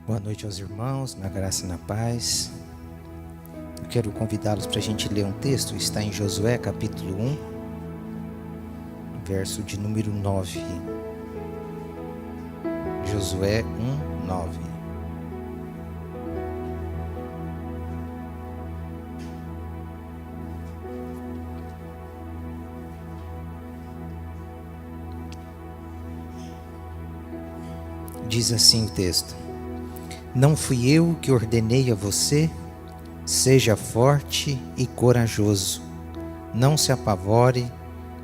Boa noite aos irmãos, na graça e na paz. Eu quero convidá-los para a gente ler um texto, está em Josué capítulo 1, verso de número 9. Josué 1, 9. Diz assim o texto: Não fui eu que ordenei a você? Seja forte e corajoso. Não se apavore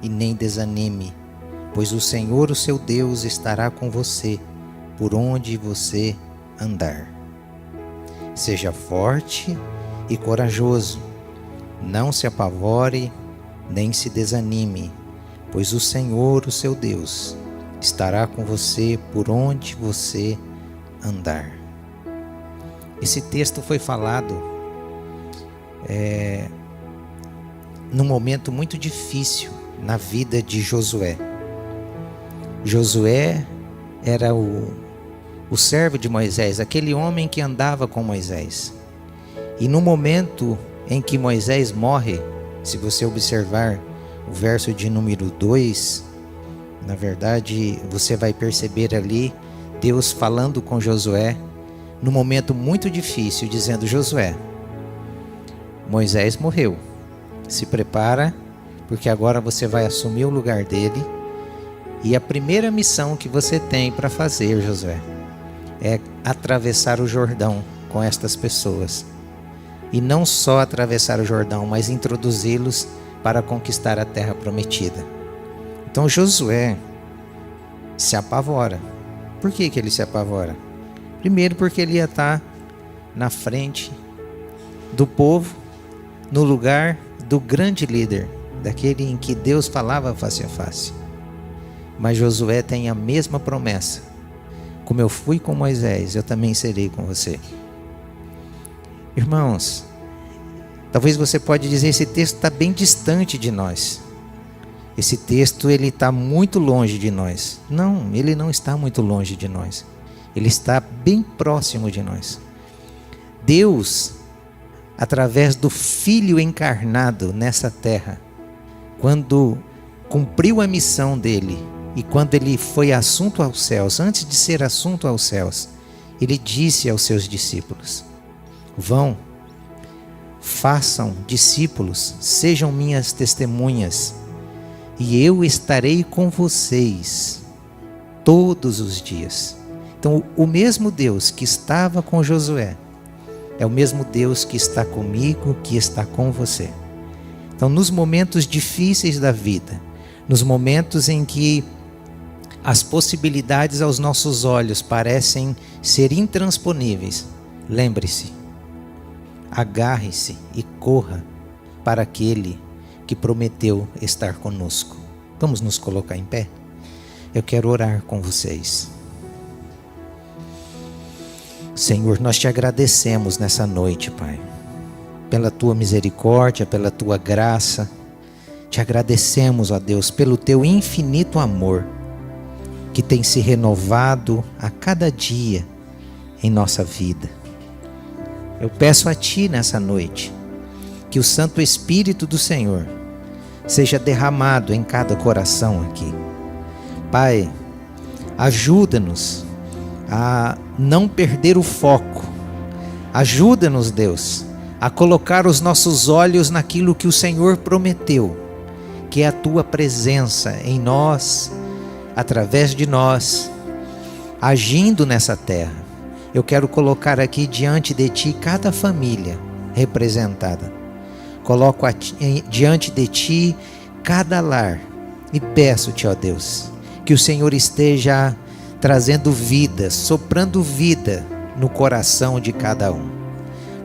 e nem desanime, pois o Senhor, o seu Deus, estará com você por onde você andar. Seja forte e corajoso. Não se apavore nem se desanime, pois o Senhor, o seu Deus, estará com você por onde você andar. Esse texto foi falado num momento muito difícil na vida de Josué. Josué era o servo de Moisés, aquele homem que andava com Moisés. E no momento em que Moisés morre, se você observar o verso de número 2, na verdade você vai perceber ali Deus falando com Josué num momento muito difícil, dizendo: Josué, Moisés morreu, se prepara, porque agora você vai assumir o lugar dele, e a primeira missão que você tem para fazer, Josué, é atravessar o Jordão com estas pessoas, e não só atravessar o Jordão, mas introduzi-los para conquistar a terra prometida. Então Josué se apavora. Por que ele se apavora? Primeiro, porque ele ia estar na frente do povo, no lugar do grande líder, daquele em que Deus falava face a face. Mas Josué tem a mesma promessa: como eu fui com Moisés, eu também serei com você. Irmãos, talvez você pode dizer: esse texto está bem distante de nós. Esse texto ele está muito longe de nós. Não, ele não está muito longe de nós. Ele está bem próximo de nós. Deus, através do Filho encarnado nessa terra, quando cumpriu a missão dele e quando ele foi assunto aos céus, antes de ser assunto aos céus, ele disse aos seus discípulos: vão, façam discípulos, sejam minhas testemunhas, e eu estarei com vocês todos os dias. Então, o mesmo Deus que estava com Josué é o mesmo Deus que está comigo, que está com você. Então, nos momentos difíceis da vida, nos momentos em que as possibilidades aos nossos olhos parecem ser intransponíveis, lembre-se, agarre-se e corra para aquele que prometeu estar conosco. Vamos nos colocar em pé? Eu quero orar com vocês. Senhor, nós te agradecemos nessa noite, Pai, pela tua misericórdia, pela tua graça. Te agradecemos, ó Deus, pelo teu infinito amor que tem se renovado a cada dia em nossa vida. Eu peço a Ti nessa noite que o Santo Espírito do Senhor seja derramado em cada coração aqui. Pai, ajuda-nos a não perder o foco. Ajuda-nos, Deus, a colocar os nossos olhos naquilo que o Senhor prometeu, que é a Tua presença em nós, através de nós, agindo nessa terra. Eu quero colocar aqui diante de Ti cada família representada. Coloco diante de Ti cada lar e peço-Te, ó Deus, que o Senhor esteja trazendo vida, soprando vida no coração de cada um.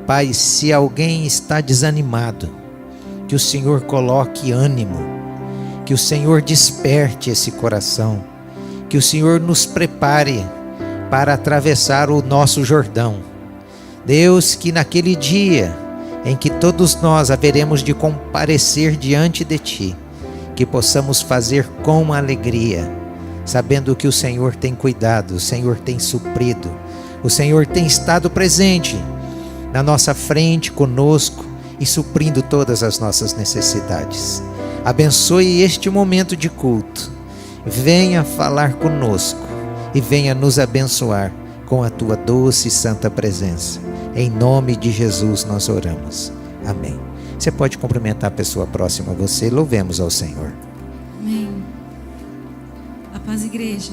Pai, se alguém está desanimado, que o Senhor coloque ânimo, que o Senhor desperte esse coração, que o Senhor nos prepare para atravessar o nosso Jordão. Deus, que naquele dia em que todos nós haveremos de comparecer diante de Ti, que possamos fazer com alegria, sabendo que o Senhor tem cuidado, o Senhor tem suprido, o Senhor tem estado presente na nossa frente conosco e suprindo todas as nossas necessidades. Abençoe este momento de culto. Venha falar conosco e venha nos abençoar com a Tua doce e santa presença. Em nome de Jesus nós oramos. Amém. Você pode cumprimentar a pessoa próxima a você. Louvemos ao Senhor. Amém. A paz, igreja.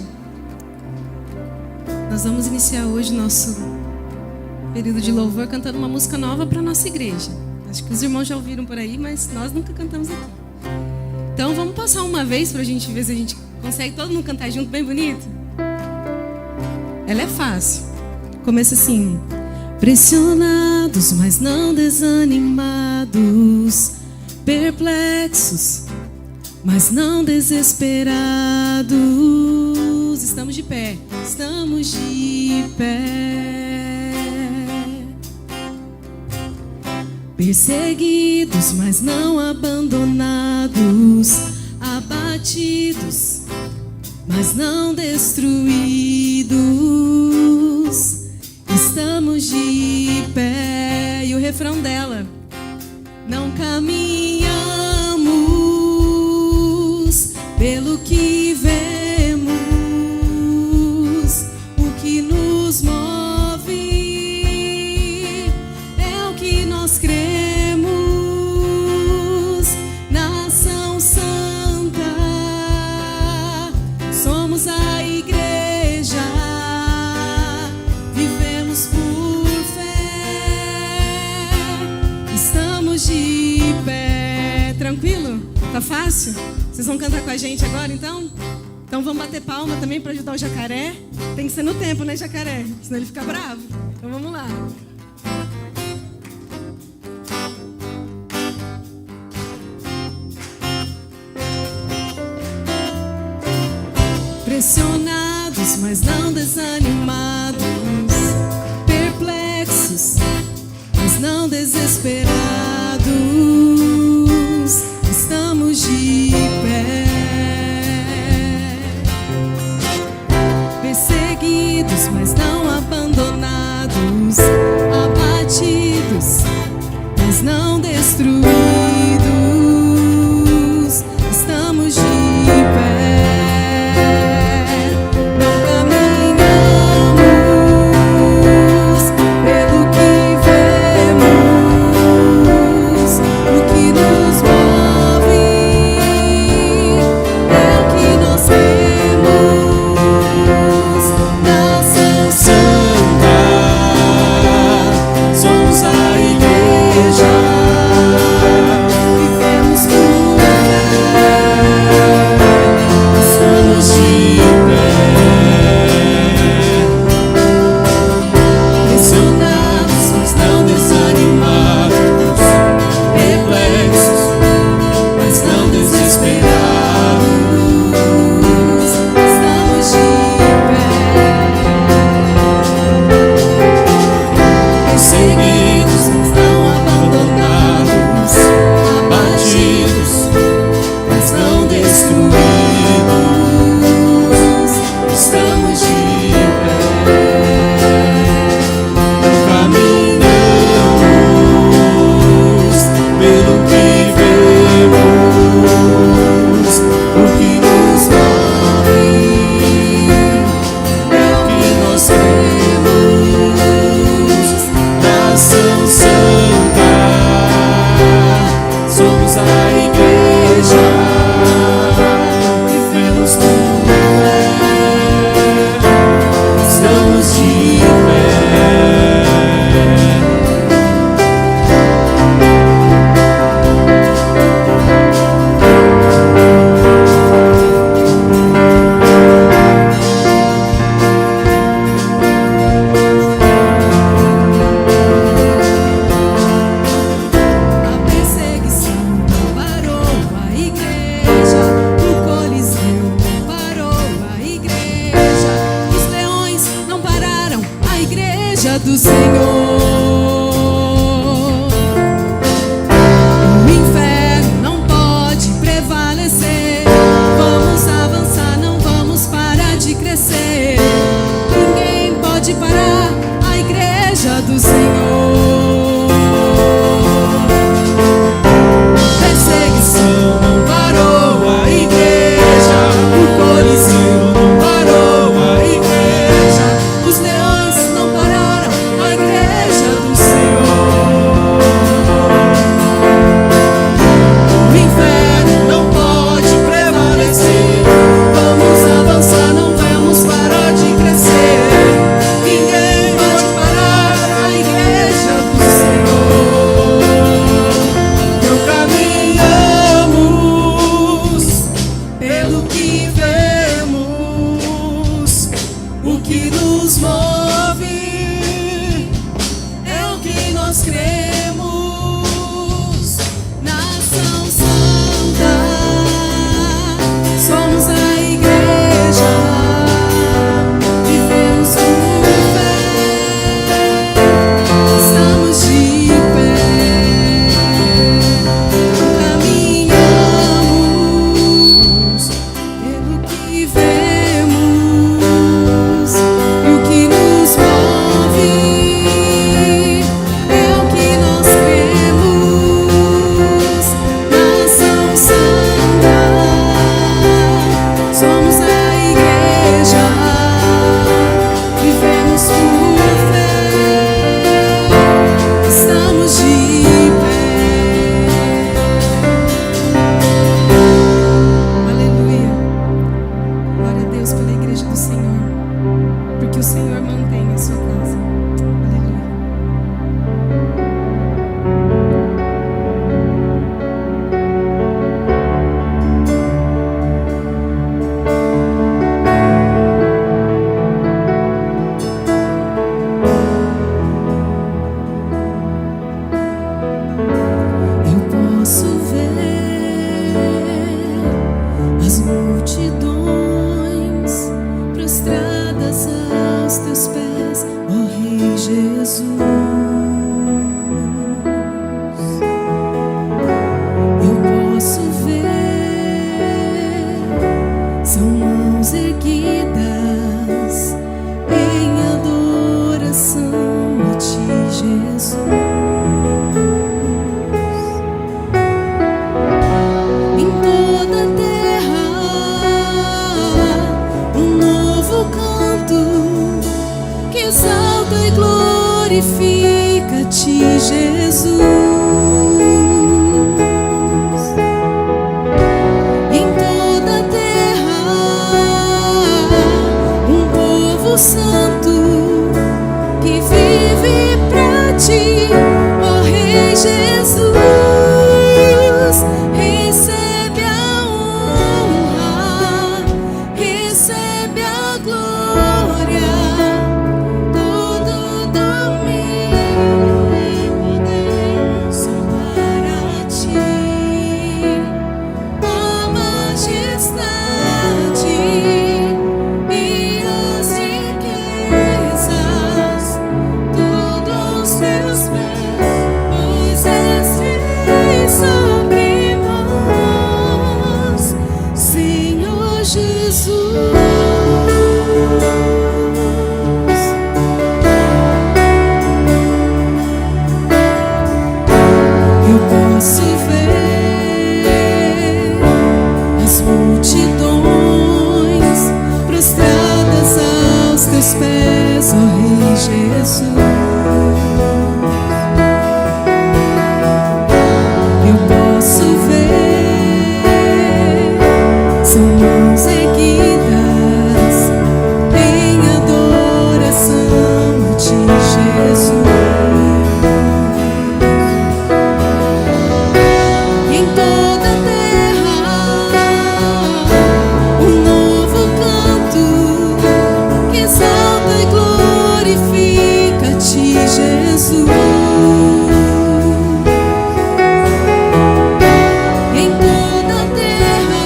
Nós vamos iniciar hoje nosso período de louvor cantando uma música nova para a nossa igreja. Acho que os irmãos já ouviram por aí, mas nós nunca cantamos aqui. Então vamos passar uma vez para a gente ver se a gente consegue todo mundo cantar junto, bem bonito. Ela é fácil. Começa assim: pressionados, mas não desanimados, perplexos, mas não desesperados. Estamos de pé, estamos de pé. Perseguidos, mas não abandonados, abatidos, mas não destruídos. Estamos de pé. E o refrão dela: não caminhamos pelo que vemos, o que nos move é o que nós cremos. Nação santa, somos a igreja, vivemos por fé, estamos de pé. Tranquilo? Tá fácil? Vocês vão cantar com a gente agora, então? Então vamos bater palma também para ajudar o jacaré. Tem que ser no tempo, né, jacaré? Senão ele fica bravo. Então vamos lá. Pressionados, mas não desanimados, perplexos, mas não desesperados. Estamos de pé. Perseguidos, mas não abandonados, abatidos, mas não destruídos. Estamos de pé. Não caminhamos do Senhor. O inferno não pode prevalecer. Vamos avançar, não vamos parar de crescer. Ninguém pode parar a igreja do Senhor. Perseguição não parou a igreja. O Coliseu não parou a igreja. Os leões não pararam a igreja do Senhor. O inferno não pode prevalecer. Vamos avançar, não vamos parar de crescer. Ninguém pode parar a igreja do Senhor. Não caminhamos pelo que vemos. O que nos move é o que nós cremos. Nação Santa, somos a igreja. Vivemos por fé, estamos de pé. Caminhamos pelo que vemos. E o que nos move é o que nós cremos. Nação Santa, somos a igreja. Vivemos por fé, estamos de pé. Aleluia. Glória a Deus pela igreja do Senhor, porque o Senhor mantém a sua casa. Aleluia. Eu posso ver as multidões prostradas aos teus pés, ó Rei Jesus. Eu posso ver, são mãos erguidas em adoração a ti, Jesus. Em toda a terra, um novo canto que exalta e glorifica-te, Jesus. Em toda a terra, um povo santo que vive pra ti, ó Rei Jesus. Recebe a honra, recebe a glória, todo domínio e poder são para ti. A majestade e as riquezas, tudo aos teus pés, pois és rei sobre nós, Senhor Jesus. Eu posso ver as multidões prostradas aos teus pés, ó Rei Jesus. Eu posso ver, são mãos erguidas em adoração a ti, Jesus. Em toda a terra, um novo canto que exalta e glorifica-te, Jesus. Em toda a terra,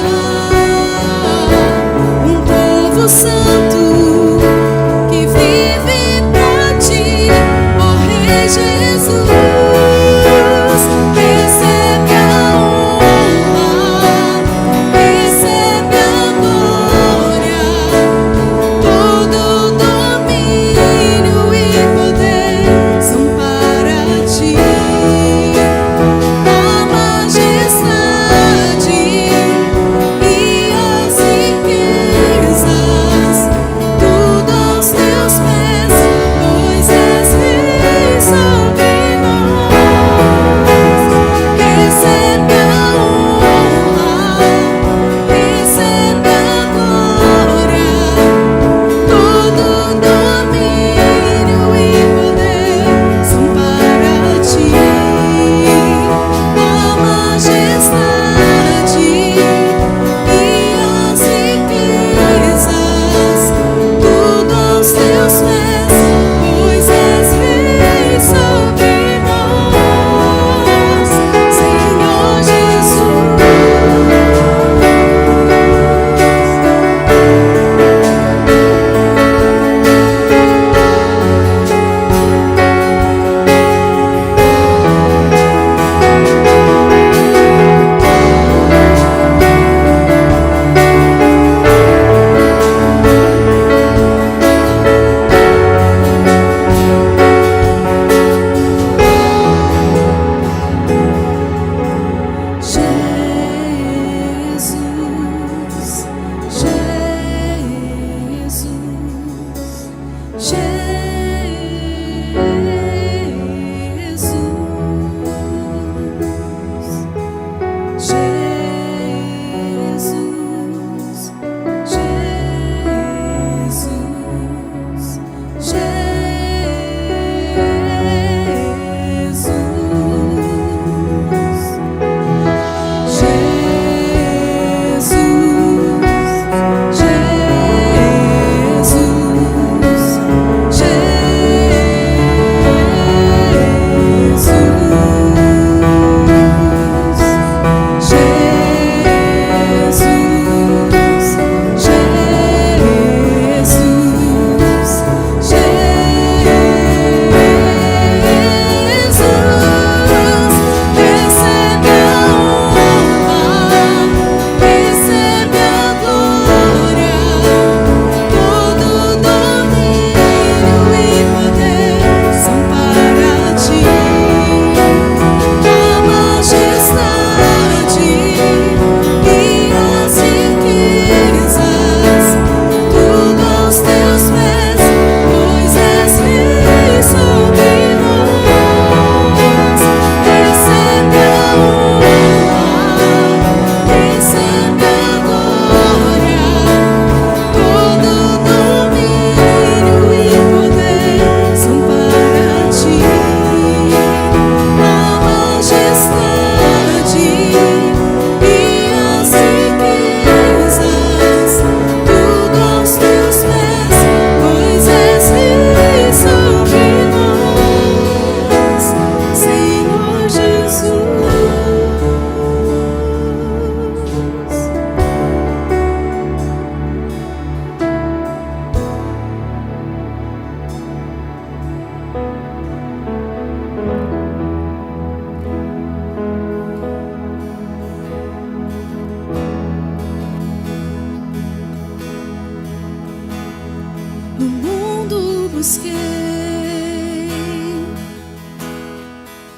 no mundo busquei,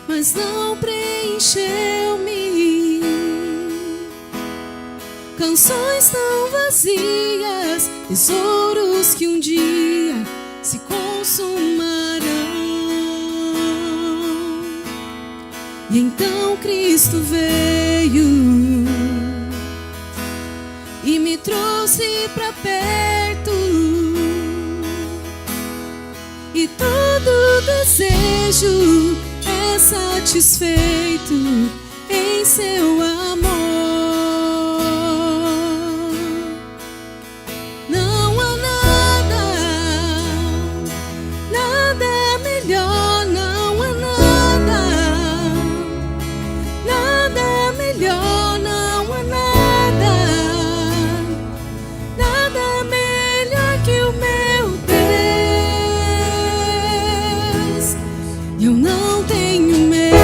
mas não preencheu-me. Canções tão vazias, tesouros que um dia se consumarão. E então Cristo veio e me trouxe pra perto, e todo desejo é satisfeito em seu amor. Não há nada, nada melhor, não há nada, nada melhor, não há nada, nada melhor que o meu Deus. Eu não tenho medo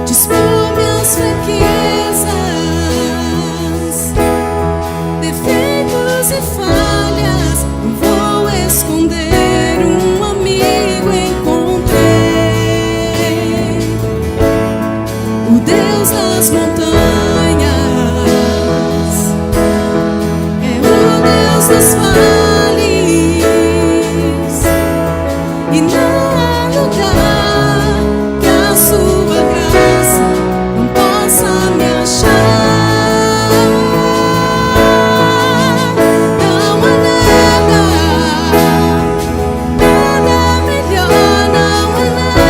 de expor minhas fraquezas, defeitos e falhas. Não vou esconder, um amigo encontrei, o Deus das montanhas, é o Deus dos vales, e não há lugar que a sua graça não possa me achar. Não há nada, nada melhor, não há nada,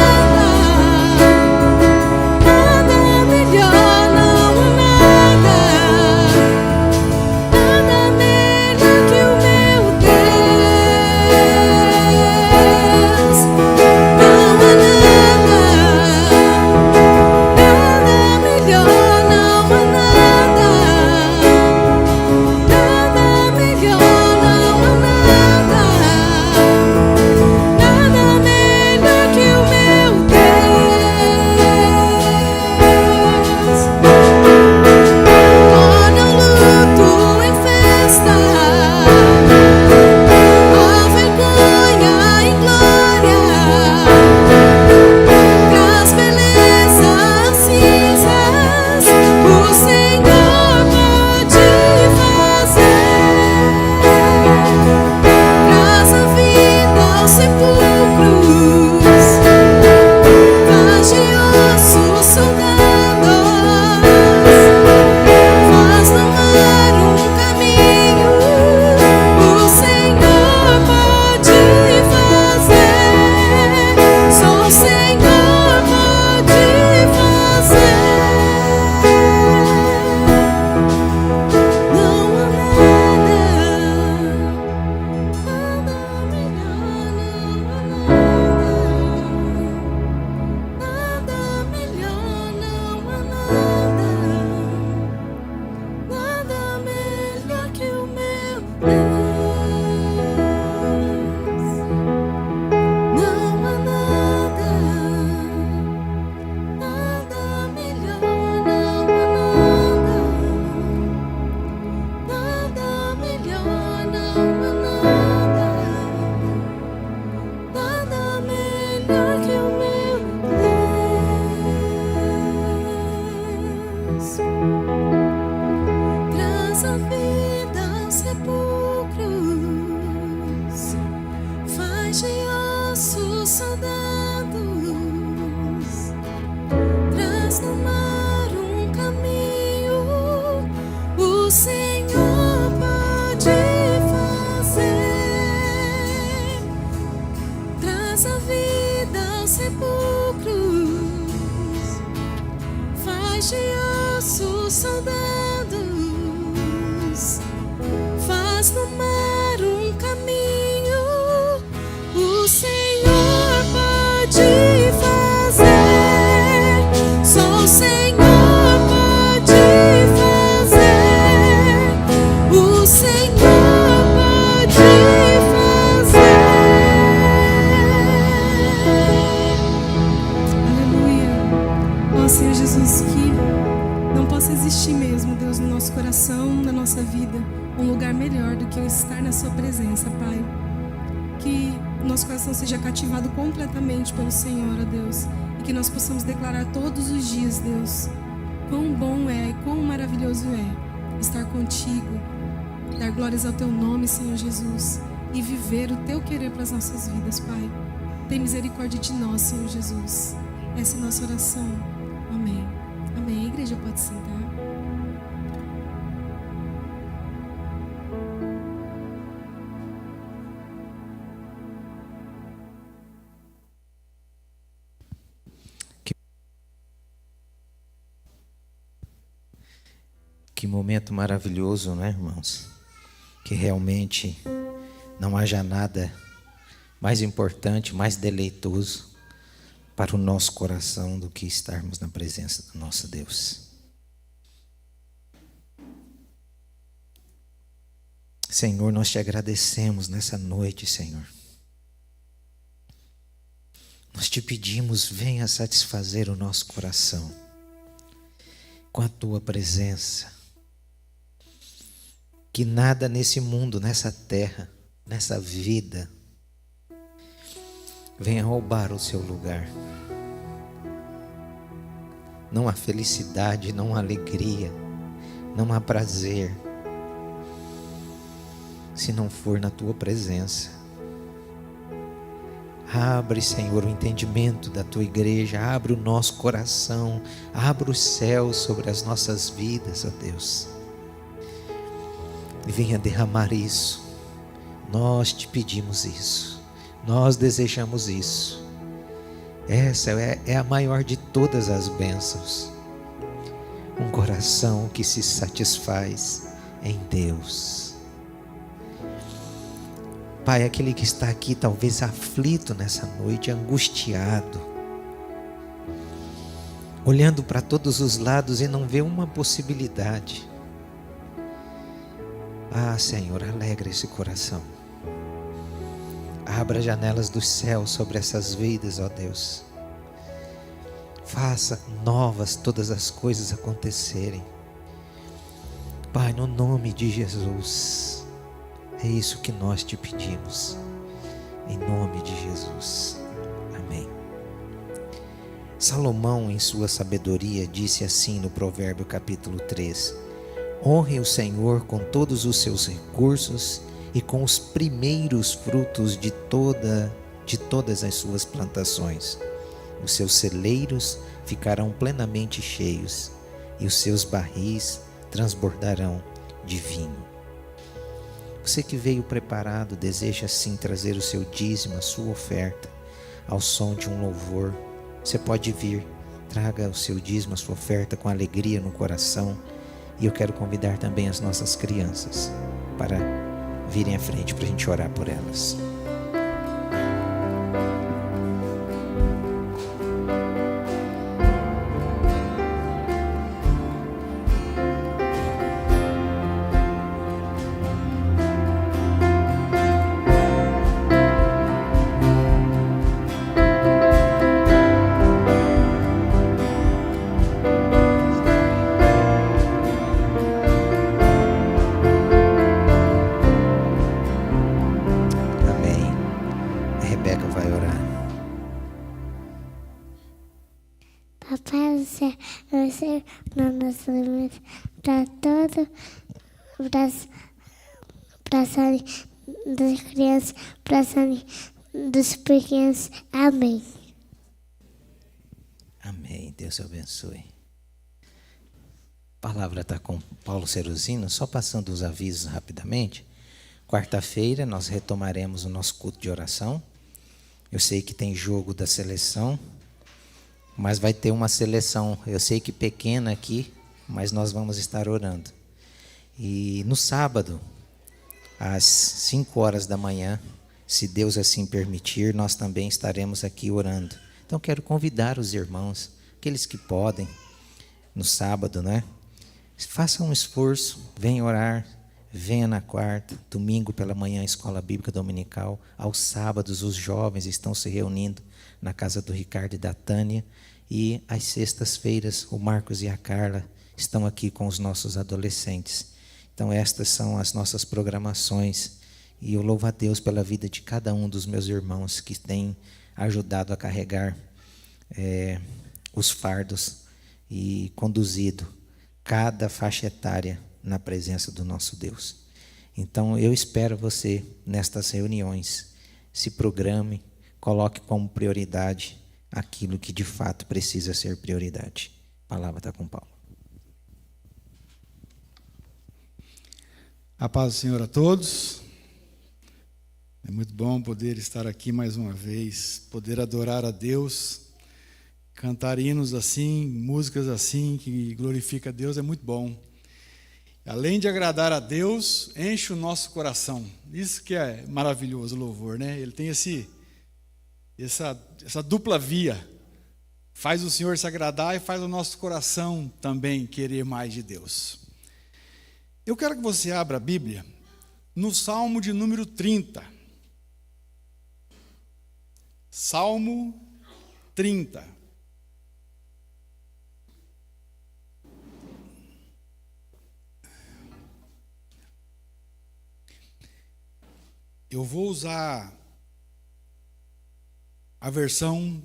nada melhor, não há nada, nada melhor que o meu Deus. Não há nada, nada melhor, não há nada, nada melhor, não há nada, nada melhor que o meu Deus. Torna o luto em festa, a vergonha em glória, traz beleza às cinzas, o Senhor pode fazer. Traz a vida aos sepulcros, faz de ossos soldados, faz no mar um caminho, o Senhor pode fazer, só o Senhor pode fazer. Não há nada, nada melhor, não há nada, nada melhor, não há nada, nada melhor que o meu Deus. Não há nada, nada melhor, não há nada, nada melhor, não há nada, nada melhor que o meu Deus. Traz a vida aos sepulcros, faz de ossos soldados, traz no mar um caminho, o Senhor pode fazer. Traz a vida aos sepulcros, faz de ossos soldados, faz no mar um caminho, o Senhor pode fazer, só o Senhor pode fazer, o Senhor pode fazer. Aleluia. Ó Senhor Jesus, que não possa existir mesmo nosso coração, na nossa vida, um lugar melhor do que eu estar na Sua presença, Pai. Que nosso coração seja cativado completamente pelo Senhor, ó Deus, e que nós possamos declarar todos os dias, Deus, quão bom é, quão maravilhoso é estar contigo, dar glórias ao Teu nome, Senhor Jesus, e viver o Teu querer para as nossas vidas, Pai. Tem misericórdia de nós, Senhor Jesus. Essa é a nossa oração. Amém. Amém. A igreja pode sentar. Que momento maravilhoso, né, irmãos? Que realmente não haja nada mais importante, mais deleitoso para o nosso coração do que estarmos na presença do nosso Deus. Senhor, nós te agradecemos nessa noite, Senhor. Nós te pedimos, venha satisfazer o nosso coração com a tua presença. Que nada nesse mundo, nessa terra, nessa vida, venha roubar o seu lugar. Não há felicidade, não há alegria, não há prazer, se não for na tua presença. Abre, Senhor, o entendimento da tua igreja, abre o nosso coração, abre os céus sobre as nossas vidas, ó Deus. E venha derramar isso. Nós te pedimos isso. Nós desejamos isso. Essa é a maior de todas as bênçãos. Um coração que se satisfaz em Deus. Pai, aquele que está aqui talvez aflito nessa noite, angustiado, olhando para todos os lados e não vê uma possibilidade. Ah, Senhor, alegra esse coração. Abra as janelas dos céus sobre essas vidas, ó Deus. Faça novas todas as coisas acontecerem. Pai, no nome de Jesus, é isso que nós te pedimos. Em nome de Jesus. Amém. Salomão, em sua sabedoria, disse assim no Provérbio capítulo 3: honre o Senhor com todos os seus recursos e com os primeiros frutos de todas as suas plantações. Os seus celeiros ficarão plenamente cheios e os seus barris transbordarão de vinho. Você que veio preparado, deseja sim trazer o seu dízimo, a sua oferta, ao som de um louvor. Você pode vir, traga o seu dízimo, a sua oferta com alegria no coração. E eu quero convidar também as nossas crianças para virem à frente para a gente orar por elas. Papai do céu, eu sei na nossa limite para todo, para a saúde das crianças, para a saúde dos pequenos. Amém. Amém. Deus abençoe. A palavra está com Paulo Ceruzino, só passando os avisos rapidamente. Quarta-feira nós retomaremos o nosso culto de oração. Eu sei que tem jogo da seleção, mas vai ter uma seleção, eu sei que pequena aqui, mas nós vamos estar orando. E no sábado, às 5 horas da manhã, se Deus assim permitir, nós também estaremos aqui orando. Então quero convidar os irmãos, aqueles que podem, no sábado, né? Façam um esforço, venham orar, venha na quarta, domingo pela manhã, escola bíblica dominical. Aos sábados, os jovens estão se reunindo na casa do Ricardo e da Tânia. E às sextas-feiras, o Marcos e a Carla estão aqui com os nossos adolescentes. Então estas são as nossas programações, e eu louvo a Deus pela vida de cada um dos meus irmãos que tem ajudado a carregar os fardos e conduzido cada faixa etária na presença do nosso Deus. Então eu espero você nestas reuniões, se programe, coloque como prioridade aquilo que de fato precisa ser prioridade. A palavra está com Paulo. A paz do Senhor a todos. É muito bom poder estar aqui mais uma vez, poder adorar a Deus, cantar hinos assim, músicas assim, que glorifica a Deus, é muito bom. Além de agradar a Deus, enche o nosso coração. Isso que é maravilhoso o louvor, né? Ele tem essa dupla via. Faz o Senhor se agradar e faz o nosso coração também querer mais de Deus. Eu quero que você abra a Bíblia no Salmo de número 30. Salmo 30. Eu vou usar a versão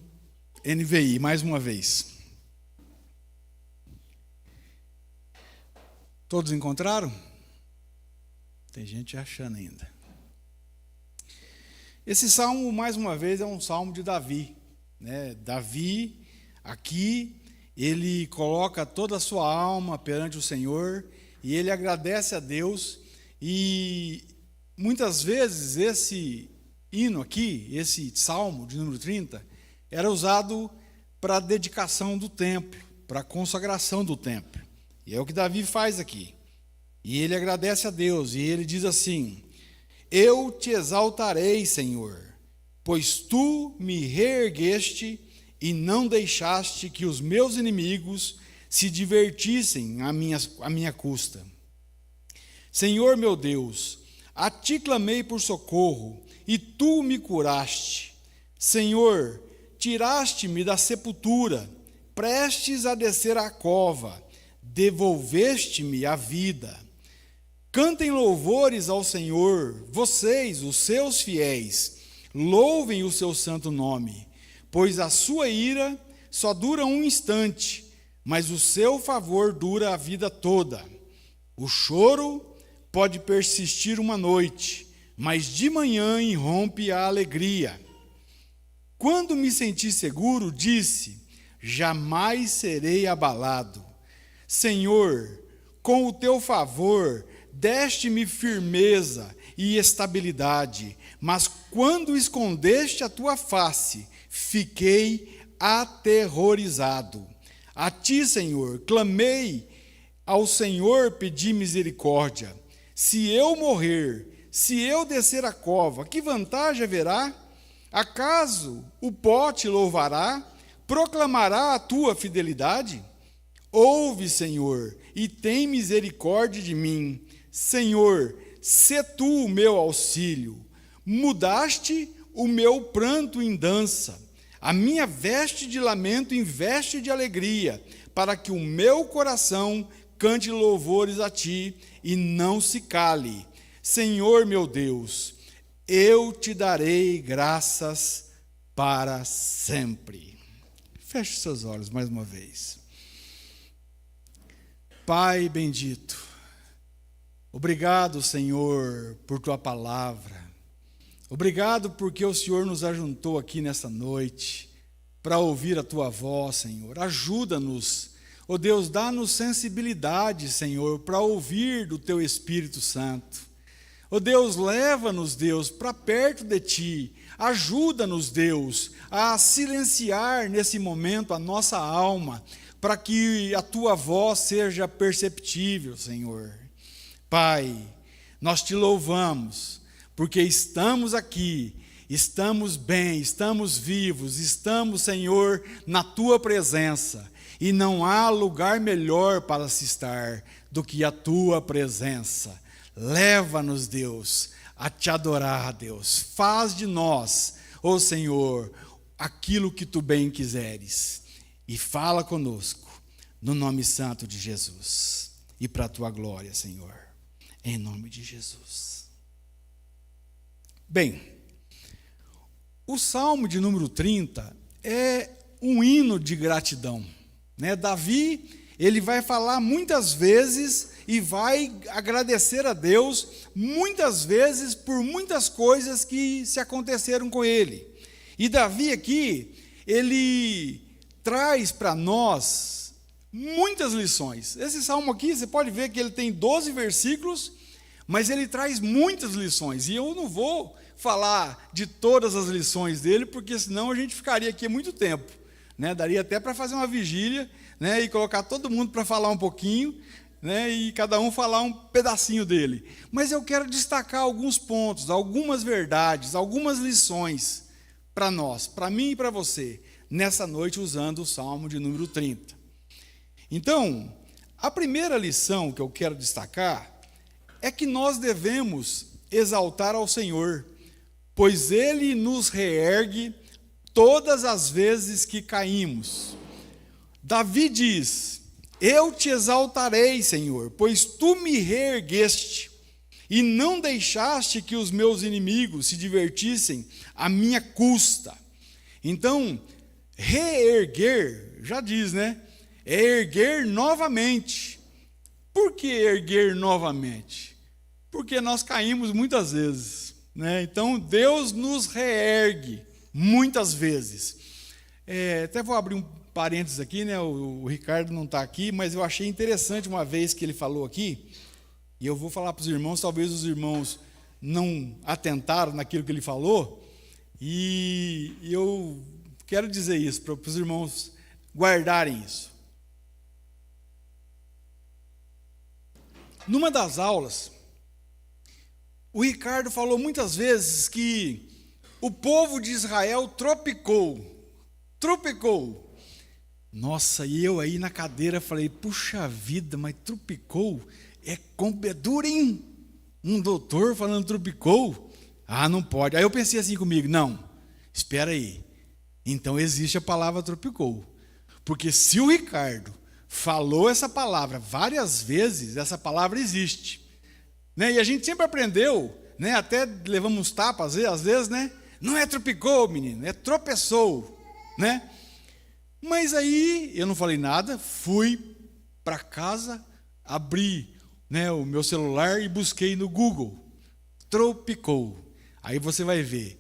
NVI mais uma vez. Todos encontraram? Tem gente achando ainda. Esse salmo, mais uma vez, é um salmo de Davi, né? Davi, aqui, ele coloca toda a sua alma perante o Senhor e ele agradece a Deus. E muitas vezes esse hino aqui, esse salmo de número 30, era usado para a dedicação do templo, para a consagração do templo. E é o que Davi faz aqui. E ele agradece a Deus, e ele diz assim: eu te exaltarei, Senhor, pois tu me reergueste e não deixaste que os meus inimigos se divertissem à minha custa. Senhor meu Deus, a ti clamei por socorro, e tu me curaste. Senhor, tiraste-me da sepultura, prestes a descer à cova, devolveste-me a vida. Cantem louvores ao Senhor, vocês, os seus fiéis, louvem o seu santo nome, pois a sua ira só dura um instante, mas o seu favor dura a vida toda. O choro pode persistir uma noite, mas de manhã irrompe a alegria. Quando me senti seguro, disse: jamais serei abalado. Senhor, com o teu favor, deste-me firmeza e estabilidade, mas quando escondeste a tua face, fiquei aterrorizado. A ti, Senhor, clamei, ao Senhor pedi misericórdia. Se eu morrer, se eu descer a cova, que vantagem haverá? Acaso o pó te louvará? Proclamará a tua fidelidade? Ouve, Senhor, e tem misericórdia de mim. Senhor, sê tu o meu auxílio. Mudaste o meu pranto em dança, a minha veste de lamento em veste de alegria, para que o meu coração cante louvores a ti e não se cale. Senhor meu Deus, eu te darei graças para sempre. Feche seus olhos mais uma vez. Pai bendito, obrigado, Senhor, por tua palavra. Obrigado porque o Senhor nos ajuntou aqui nessa noite para ouvir a tua voz, Senhor. Ajuda-nos, ó Deus, dá-nos sensibilidade, Senhor, para ouvir do teu Espírito Santo. Ó Deus, leva-nos, Deus, para perto de ti. Ajuda-nos, Deus, a silenciar nesse momento a nossa alma, para que a tua voz seja perceptível, Senhor. Pai, nós te louvamos, porque estamos aqui, estamos bem, estamos vivos, estamos, Senhor, na tua presença, e não há lugar melhor para se estar do que a tua presença. Leva-nos, Deus, a te adorar, Deus. Faz de nós, ó Senhor, aquilo que tu bem quiseres. E fala conosco, no nome santo de Jesus. E para a tua glória, Senhor, em nome de Jesus. Bem, o Salmo de número 30 é um hino de gratidão, né? Davi, ele vai falar muitas vezes e vai agradecer a Deus muitas vezes por muitas coisas que se aconteceram com ele. E Davi aqui, ele traz para nós muitas lições. Esse salmo aqui, você pode ver que ele tem 12 versículos, mas ele traz muitas lições. E eu não vou falar de todas as lições dele, porque senão a gente ficaria aqui muito tempo, né? Daria até para fazer uma vigília, né? E colocar todo mundo para falar um pouquinho, né? E cada um falar um pedacinho dele. Mas eu quero destacar alguns pontos, algumas verdades, algumas lições para nós, para mim e para você, nessa noite, usando o Salmo de número 30. Então, a primeira lição que eu quero destacar é que nós devemos exaltar ao Senhor, pois Ele nos reergue todas as vezes que caímos. Davi diz: eu te exaltarei, Senhor, pois tu me reergueste e não deixaste que os meus inimigos se divertissem à minha custa. Então, reerguer, já diz, né? É erguer novamente. Por que erguer novamente? Porque nós caímos muitas vezes, né? Então, Deus nos reergue muitas vezes. Até vou abrir um parênteses aqui, né? O Ricardo não está aqui, mas eu achei interessante uma vez que ele falou aqui, e eu vou falar para os irmãos, talvez os irmãos não atentaram naquilo que ele falou, e eu quero dizer isso, para os irmãos guardarem isso. Numa das aulas, o Ricardo falou muitas vezes que o povo de Israel tropicou. Nossa, e eu aí na cadeira falei, puxa vida, mas tropicou? É duro, hein? Um doutor falando tropicou? Ah, não pode. Aí eu pensei assim comigo, não, espera aí. Então existe a palavra tropicou. Porque se o Ricardo falou essa palavra várias vezes, essa palavra existe. Né? E a gente sempre aprendeu, né? Até levamos uns tapas, às vezes, né? Não é tropicou, menino, é tropeçou, né? Mas aí eu não falei nada, fui para casa, abri, né, o meu celular e busquei no Google, tropicou. Aí você vai ver,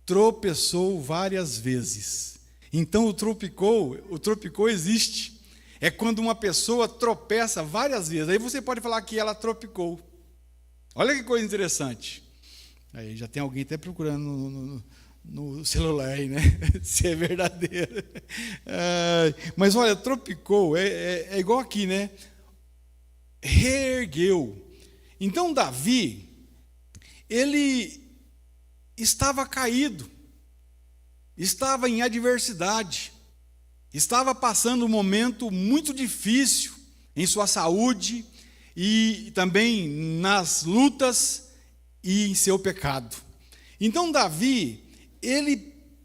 tropeçou várias vezes. Então o tropicou existe. É quando uma pessoa tropeça várias vezes. Aí você pode falar que ela tropicou. Olha que coisa interessante. Aí já tem alguém até procurando no celular aí, né? Se é verdadeiro. Mas olha, tropicou, é igual aqui, né? Reergueu. Então Davi, ele estava caído, estava em adversidade, estava passando um momento muito difícil em sua saúde e também nas lutas e em seu pecado. Então Davi, ele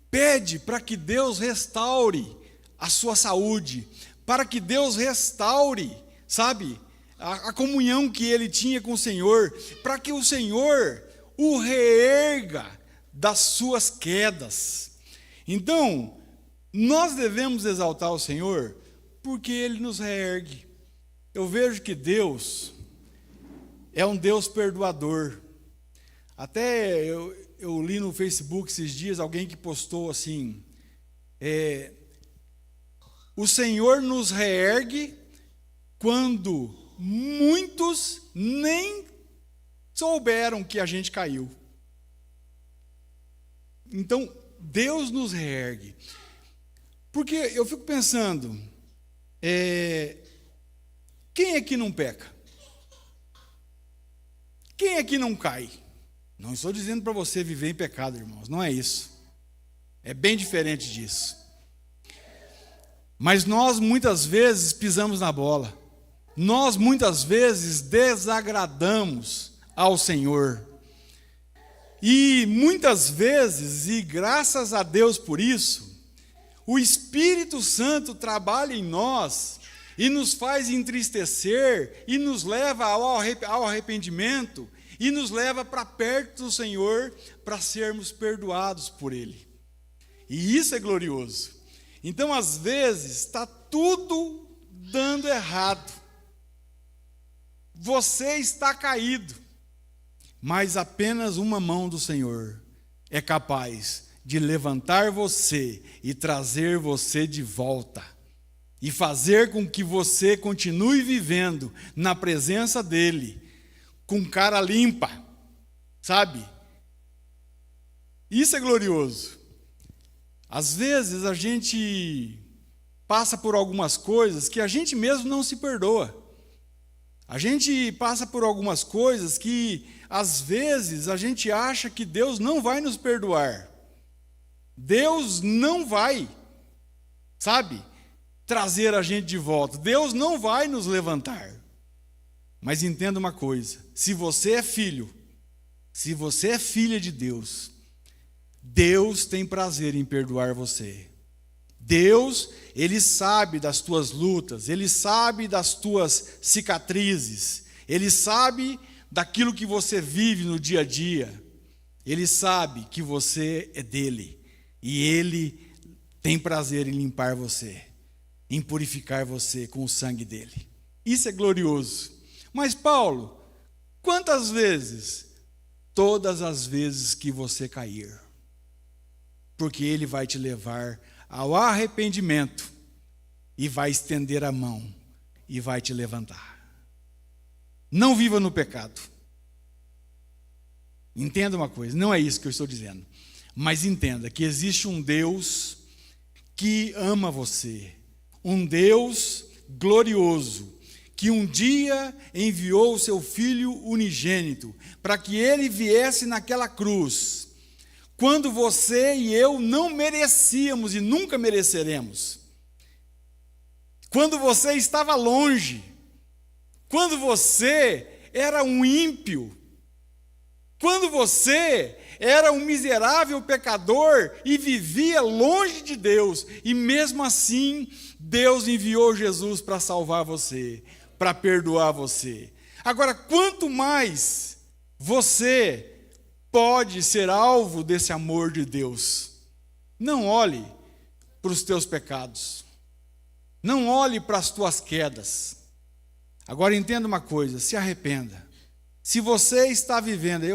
pede para que Deus restaure a sua saúde, para que Deus restaure, sabe, a comunhão que ele tinha com o Senhor, para que o Senhor o reerga das suas quedas. Então, nós devemos exaltar o Senhor porque Ele nos reergue. Eu vejo que Deus é um Deus perdoador. Até eu li no Facebook esses dias alguém que postou assim, o Senhor nos reergue quando muitos nem souberam que a gente caiu. Então, Deus nos reergue. Porque eu fico pensando, quem é que não peca? Quem é que não cai? Não estou dizendo para você viver em pecado, irmãos, não é isso. É bem diferente disso. Mas nós muitas vezes pisamos na bola. Nós muitas vezes desagradamos ao Senhor. E muitas vezes, e graças a Deus por isso, o Espírito Santo trabalha em nós e nos faz entristecer, e nos leva ao arrependimento, e nos leva para perto do Senhor, para sermos perdoados por Ele. E isso é glorioso. Então, às vezes, está tudo dando errado. Você está caído, mas apenas uma mão do Senhor é capaz de levantar você e trazer você de volta. E fazer com que você continue vivendo na presença dEle, com cara limpa, sabe? Isso é glorioso. Às vezes a gente passa por algumas coisas que a gente mesmo não se perdoa. A gente passa por algumas coisas que, às vezes, a gente acha que Deus não vai nos perdoar. Deus não vai, sabe, trazer a gente de volta. Deus não vai nos levantar. Mas entenda uma coisa: se você é filho, se você é filha de Deus, Deus tem prazer em perdoar você. Deus, Ele sabe das tuas lutas, Ele sabe das tuas cicatrizes, Ele sabe daquilo que você vive no dia a dia. Ele sabe que você é dEle e Ele tem prazer em limpar você, em purificar você com o sangue dEle. Isso é glorioso. Mas Paulo, quantas vezes? Todas as vezes que você cair, porque Ele vai te levar ao arrependimento e vai estender a mão e vai te levantar. Não viva no pecado. Entenda uma coisa, não é isso que eu estou dizendo, mas entenda que existe um Deus que ama você, um Deus glorioso, que um dia enviou o seu Filho unigênito para que Ele viesse naquela cruz, quando você e eu não merecíamos e nunca mereceremos. Quando você estava longe, quando você era um ímpio, quando você era um miserável pecador e vivia longe de Deus, e mesmo assim Deus enviou Jesus para salvar você, para perdoar você. Agora, quanto mais você pode ser alvo desse amor de Deus, não olhe para os teus pecados, não olhe para as tuas quedas. Agora entenda uma coisa, se arrependa. Se você está vivendo,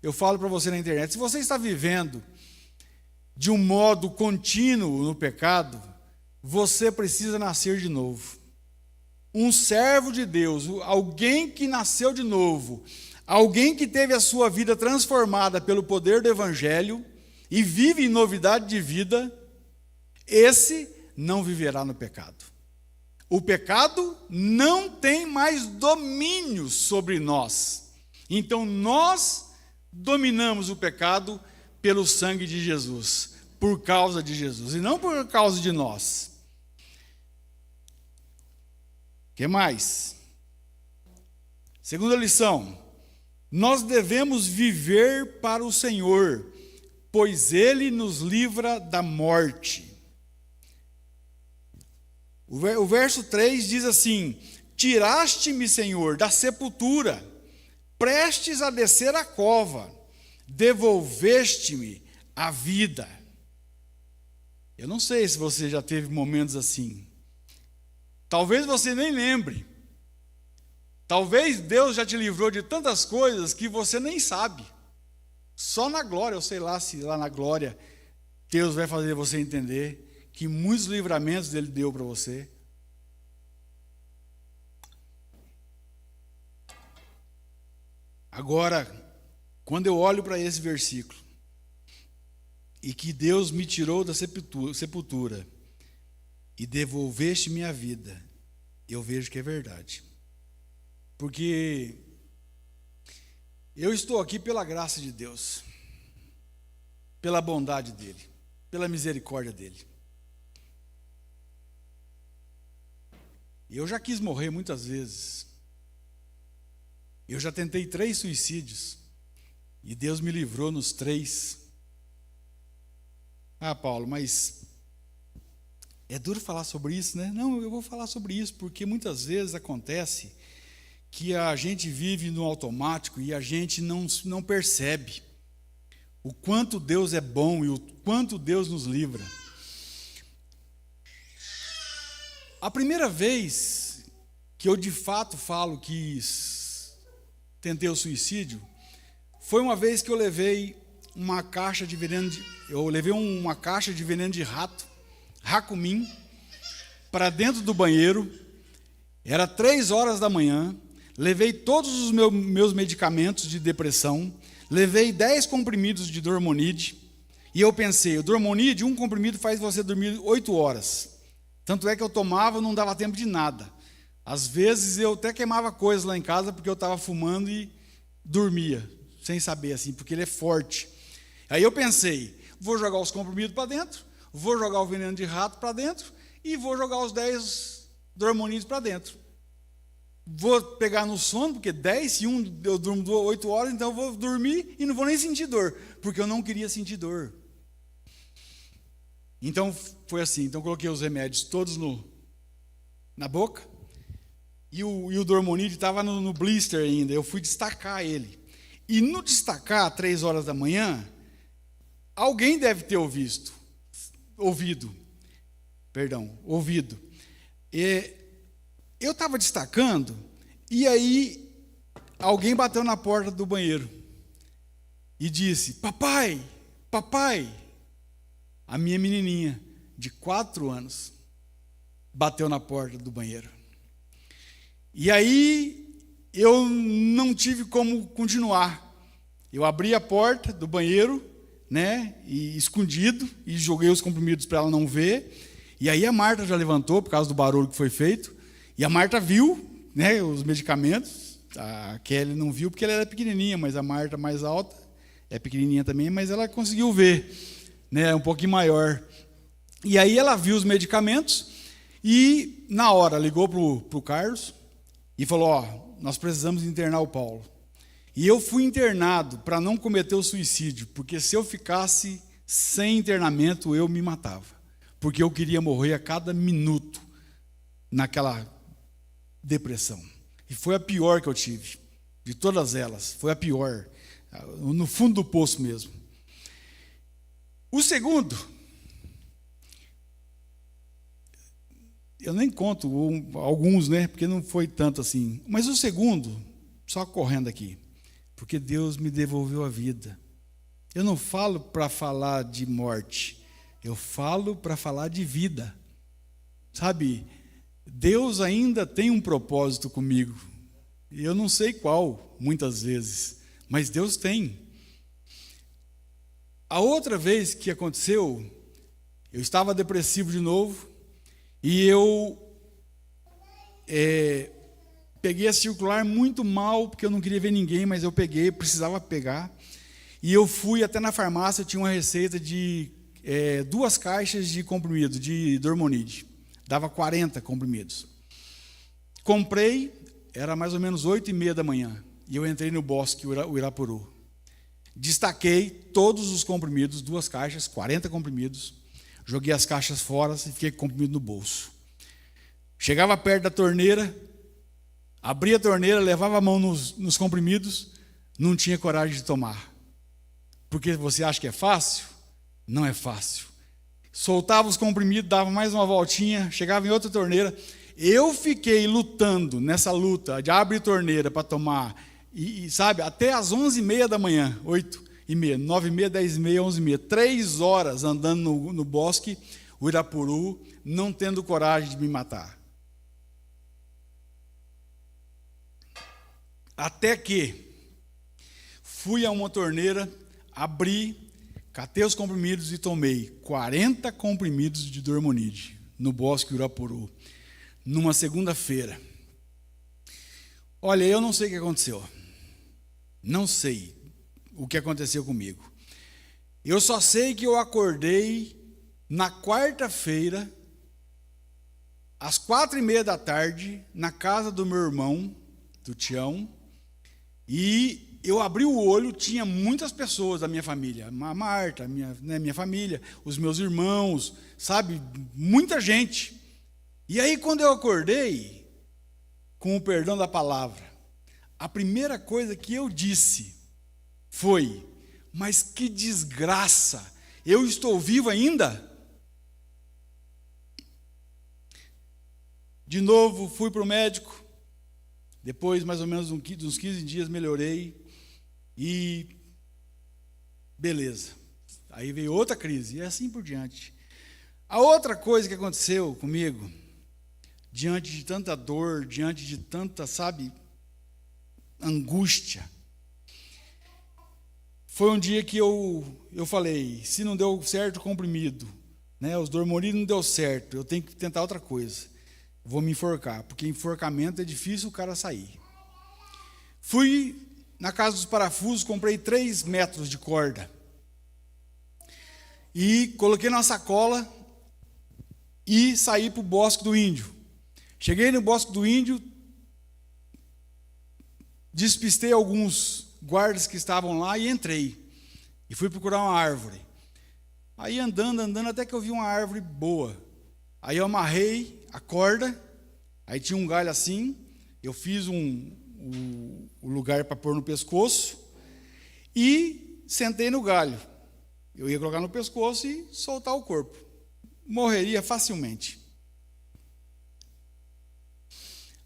eu falo para você na internet, se você está vivendo de um modo contínuo no pecado, você precisa nascer de novo. Um servo de Deus, alguém que nasceu de novo, alguém que teve a sua vida transformada pelo poder do Evangelho e vive em novidade de vida, esse não viverá no pecado. O pecado não tem mais domínio sobre nós. Então nós dominamos o pecado pelo sangue de Jesus, por causa de Jesus, e não por causa de nós. O que mais? Segunda lição: nós devemos viver para o Senhor, pois Ele nos livra da morte. O verso 3 diz assim: tiraste-me, Senhor, da sepultura, prestes a descer a cova, devolveste-me a vida. Eu não sei se você já teve momentos assim. Talvez você nem lembre. Talvez Deus já te livrou de tantas coisas que você nem sabe. Só na glória, eu sei lá se lá na glória Deus vai fazer você entender que muitos livramentos Ele deu para você. Agora, quando eu olho para esse versículo, e que Deus me tirou da sepultura e devolveste minha vida, eu vejo que é verdade. Porque eu estou aqui pela graça de Deus, pela bondade dEle, pela misericórdia dEle. Eu já quis morrer muitas vezes. Eu já tentei 3 suicídios. E Deus me livrou nos 3. Ah, Paulo, mas É duro falar sobre isso, né? Não, eu vou falar sobre isso, porque muitas vezes acontece que a gente vive no automático e a gente não percebe o quanto Deus é bom e o quanto Deus nos livra. A primeira vez que eu de fato falo que tentei o suicídio foi uma vez que eu levei uma caixa de veneno de rato, Racumim, para dentro do banheiro. Era 3 horas da manhã. Levei todos os meus medicamentos de depressão, levei 10 comprimidos de Dormonide, e eu pensei, o Dormonide, um comprimido faz você dormir 8 horas. Tanto é que eu tomava, não dava tempo de nada. Às vezes eu até queimava coisas lá em casa, porque eu estava fumando e dormia, sem saber assim, porque ele é forte. Aí eu pensei, vou jogar os comprimidos para dentro, vou jogar o veneno de rato para dentro, e vou jogar os 10 Dormonides para dentro. Vou pegar no sono, porque 10, se eu durmo 8 horas, então eu vou dormir e não vou nem sentir dor, porque eu não queria sentir dor. Então foi assim, então coloquei os remédios todos na boca, e o Dormonide estava no blister ainda, eu fui destacar ele. E no destacar, 3 horas da manhã, alguém deve ter ouvido. Eu estava destacando, e aí alguém bateu na porta do banheiro e disse, papai, a minha menininha de 4 anos bateu na porta do banheiro. E aí eu não tive como continuar. Eu abri a porta do banheiro, né, e escondido, e joguei os comprimidos para ela não ver. E aí a Marta já levantou por causa do barulho que foi feito. E a Marta viu, né, os medicamentos. A Kelly não viu porque ela era pequenininha, mas a Marta mais alta é pequenininha também, mas ela conseguiu ver, né, um pouquinho maior. E aí ela viu os medicamentos e na hora ligou pro Carlos e falou, nós precisamos internar o Paulo. E eu fui internado para não cometer o suicídio, porque se eu ficasse sem internamento eu me matava, porque eu queria morrer a cada minuto naquela depressão. E foi a pior que eu tive, de todas elas, foi a pior, no fundo do poço mesmo. O segundo, eu nem conto alguns, né, porque não foi tanto assim, mas o segundo, só correndo aqui, porque Deus me devolveu a vida. Eu não falo para falar de morte, eu falo para falar de vida. Sabe, Deus ainda tem um propósito comigo. E eu não sei qual, muitas vezes, mas Deus tem. A outra vez que aconteceu, eu estava depressivo de novo, e eu peguei a circular muito mal, porque eu não queria ver ninguém, mas eu peguei, precisava pegar. E eu fui até na farmácia, eu tinha uma receita de 2 caixas de comprimido, de Dormonide. Dava 40 comprimidos. Comprei, era mais ou menos 8h30 da manhã, e eu entrei no bosque, o Irapuru. Destaquei todos os comprimidos, 2 caixas, 40 comprimidos, joguei as caixas fora e fiquei com o comprimido no bolso. Chegava perto da torneira, abria a torneira, levava a mão nos comprimidos, não tinha coragem de tomar. Porque você acha que é fácil? Não é fácil. Soltava os comprimidos, dava mais uma voltinha, chegava em outra torneira. Eu fiquei lutando nessa luta de abrir torneira para tomar, e sabe, até às 11h30 da manhã, 8h30, 9h30, 10h30, 11h30, 3 horas andando no bosque, o Irapuru, não tendo coragem de me matar. Até que fui a uma torneira, abri, catei os comprimidos e tomei 40 comprimidos de Dormonide no bosque Irapuru, numa segunda-feira. Olha, eu não sei o que aconteceu. Não sei o que aconteceu comigo. Eu só sei que eu acordei na quarta-feira, às 4h30 da tarde, na casa do meu irmão, do Tião, e eu abri o olho, tinha muitas pessoas da minha família, a Marta, minha família, os meus irmãos, sabe, muita gente. E aí quando eu acordei, com o perdão da palavra, a primeira coisa que eu disse foi: mas que desgraça, eu estou vivo ainda? De novo fui para o médico, depois mais ou menos uns 15 dias melhorei, e beleza, aí veio outra crise, e assim por diante. A outra coisa que aconteceu comigo, diante de tanta dor, diante de tanta, sabe, angústia, foi um dia que eu falei: se não deu certo o comprimido, né, os Dormoril não deu certo, eu tenho que tentar outra coisa, vou me enforcar, porque enforcamento é difícil o cara sair. Fui na casa dos parafusos, comprei 3 metros de corda e coloquei na sacola e saí para o Bosque do Índio. Cheguei no Bosque do Índio, despistei alguns guardas que estavam lá e entrei. E fui procurar uma árvore. Aí andando, até que eu vi uma árvore boa. Aí eu amarrei a corda, aí tinha um galho assim, eu fiz o lugar para pôr no pescoço e sentei no galho. Eu ia colocar no pescoço e soltar o corpo. Morreria facilmente.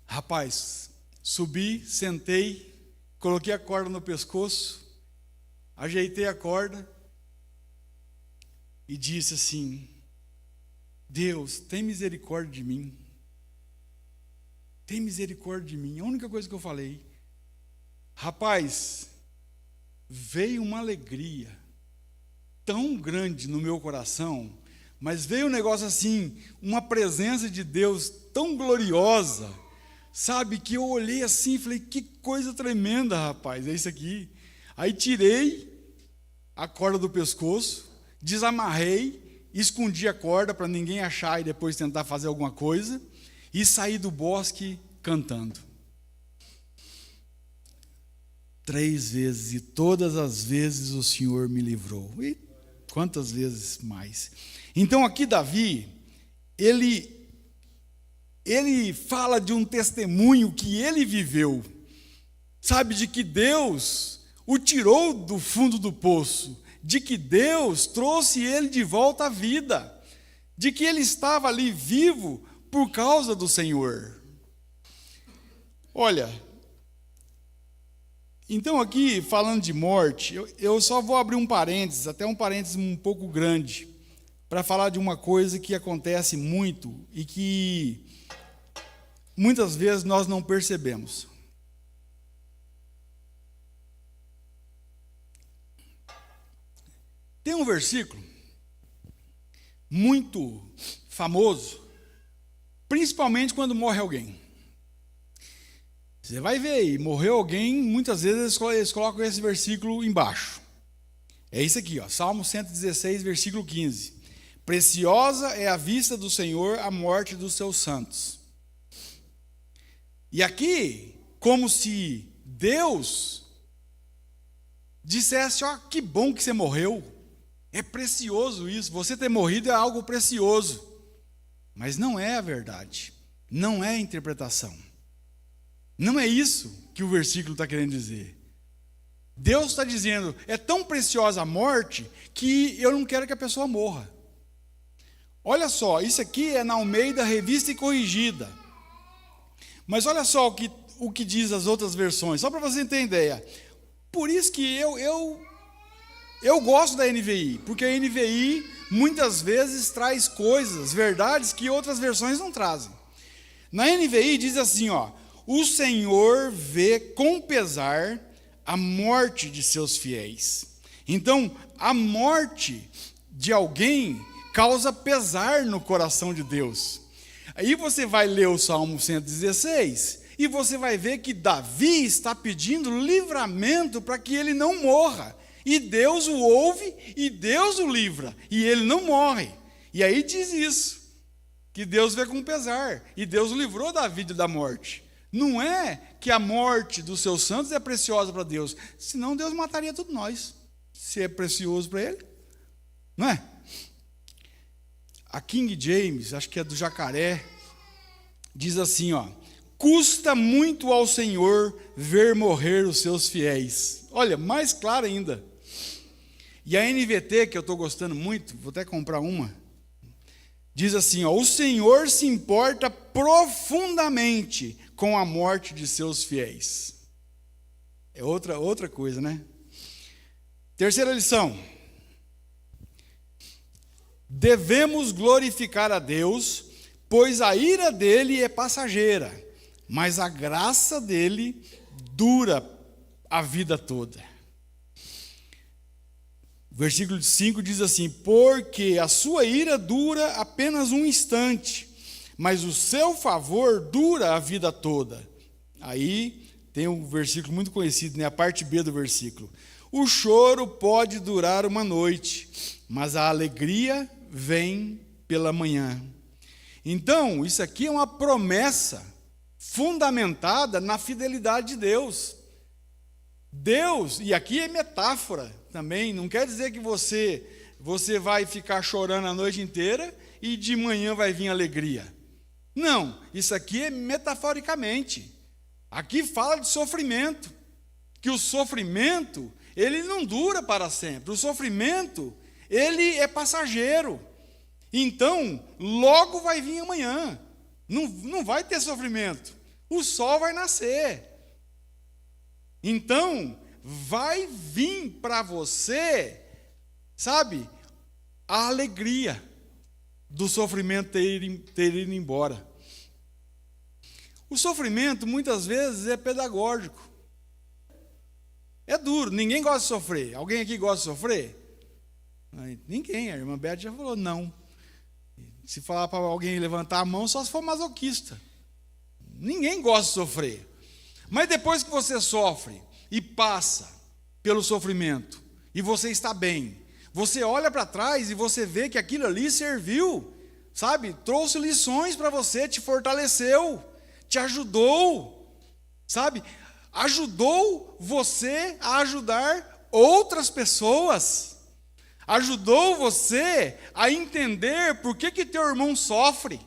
Rapaz, subi, sentei, coloquei a corda no pescoço, ajeitei a corda e disse assim: Deus, tem misericórdia de mim. Tem misericórdia de mim. A única coisa que eu falei. Rapaz, veio uma alegria tão grande no meu coração, mas veio um negócio assim, uma presença de Deus tão gloriosa, sabe, que eu olhei assim e falei: que coisa tremenda, rapaz, é isso aqui. Aí tirei a corda do pescoço, desamarrei, escondi a corda para ninguém achar e depois tentar fazer alguma coisa, e saí do bosque cantando. 3 vezes, e todas as vezes o Senhor me livrou. E quantas vezes mais? Então aqui Davi, ele fala de um testemunho que ele viveu, sabe, de que Deus o tirou do fundo do poço, de que Deus trouxe ele de volta à vida, de que ele estava ali vivo por causa do Senhor. Olha, então aqui falando de morte, eu só vou abrir um parênteses, até um parênteses um pouco grande, para falar de uma coisa que acontece muito e que muitas vezes nós não percebemos. Tem um versículo muito famoso, principalmente quando morre alguém. Você vai ver aí, morreu alguém, muitas vezes eles colocam esse versículo embaixo. É isso aqui, ó, Salmo 116, versículo 15. Preciosa é a vista do Senhor a morte dos seus santos. E aqui, como se Deus dissesse: ó, que bom que você morreu, é precioso isso, você ter morrido é algo precioso. Mas não é a verdade, não é a interpretação. Não é isso que o versículo está querendo dizer. Deus está dizendo: é tão preciosa a morte que eu não quero que a pessoa morra. Olha só, isso aqui é na Almeida Revista e Corrigida. Mas olha só o que diz as outras versões, só para você ter ideia. Por isso que eu gosto da NVI, porque a NVI muitas vezes traz coisas, verdades que outras versões não trazem. Na NVI diz assim, ó: o Senhor vê com pesar a morte de seus fiéis. Então, a morte de alguém causa pesar no coração de Deus. Aí você vai ler o Salmo 116 e você vai ver que Davi está pedindo livramento para que ele não morra. E Deus o ouve e Deus o livra, e ele não morre. E aí diz isso, que Deus vê com pesar, e Deus livrou Davi da morte. Não é que a morte dos seus santos é preciosa para Deus, senão Deus mataria todos nós, se é precioso para Ele. Não é? A King James, acho que é do Jacaré, diz assim, ó: custa muito ao Senhor ver morrer os seus fiéis. Olha, mais claro ainda. E a NVT, que eu estou gostando muito, vou até comprar uma, diz assim, ó: o Senhor se importa profundamente com a morte de seus fiéis. É outra coisa, né? Terceira lição. Devemos glorificar a Deus, pois a ira dele é passageira, mas a graça dele dura a vida toda. Versículo 5 diz assim: porque a sua ira dura apenas um instante, mas o seu favor dura a vida toda. Aí tem um versículo muito conhecido, né? A parte B do versículo. O choro pode durar uma noite, mas a alegria vem pela manhã. Então, isso aqui é uma promessa fundamentada na fidelidade de Deus. Deus, e aqui é metáfora também, não quer dizer que você vai ficar chorando a noite inteira e de manhã vai vir alegria. Não, isso aqui é metaforicamente. Aqui fala de sofrimento, que o sofrimento, ele não dura para sempre. O sofrimento, ele é passageiro. Então, logo vai vir amanhã. Não vai ter sofrimento. O sol vai nascer. Então, vai vir para você, sabe, a alegria do sofrimento ter ido embora. O sofrimento, muitas vezes, é pedagógico. É duro, ninguém gosta de sofrer. Alguém aqui gosta de sofrer? Ninguém, a irmã Beth já falou não. Se falar para alguém levantar a mão, só se for masoquista. Ninguém gosta de sofrer. Mas depois que você sofre e passa pelo sofrimento, e você está bem, você olha para trás e você vê que aquilo ali serviu, sabe? Trouxe lições para você, te fortaleceu, te ajudou, sabe? Ajudou você a ajudar outras pessoas. Ajudou você a entender por que teu irmão sofre.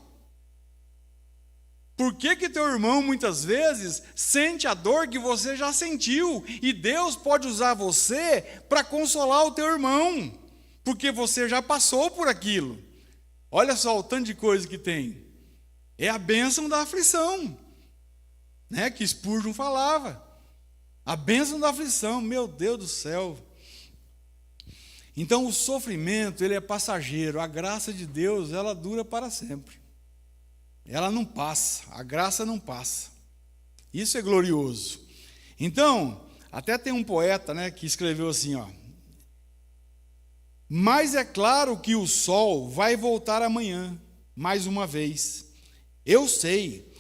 Por que teu irmão, muitas vezes, sente a dor que você já sentiu. E Deus pode usar você para consolar o teu irmão. Porque você já passou por aquilo. Olha só o tanto de coisa que tem. É a bênção da aflição, né, que Spurgeon falava. A bênção da aflição, meu Deus do céu. Então o sofrimento, ele é passageiro. A graça de Deus, ela dura para sempre. Ela não passa, a graça não passa. Isso é glorioso. Então, até tem um poeta, né, que escreveu assim, ó: mas é claro que o sol vai voltar amanhã, mais uma vez. Eu sei,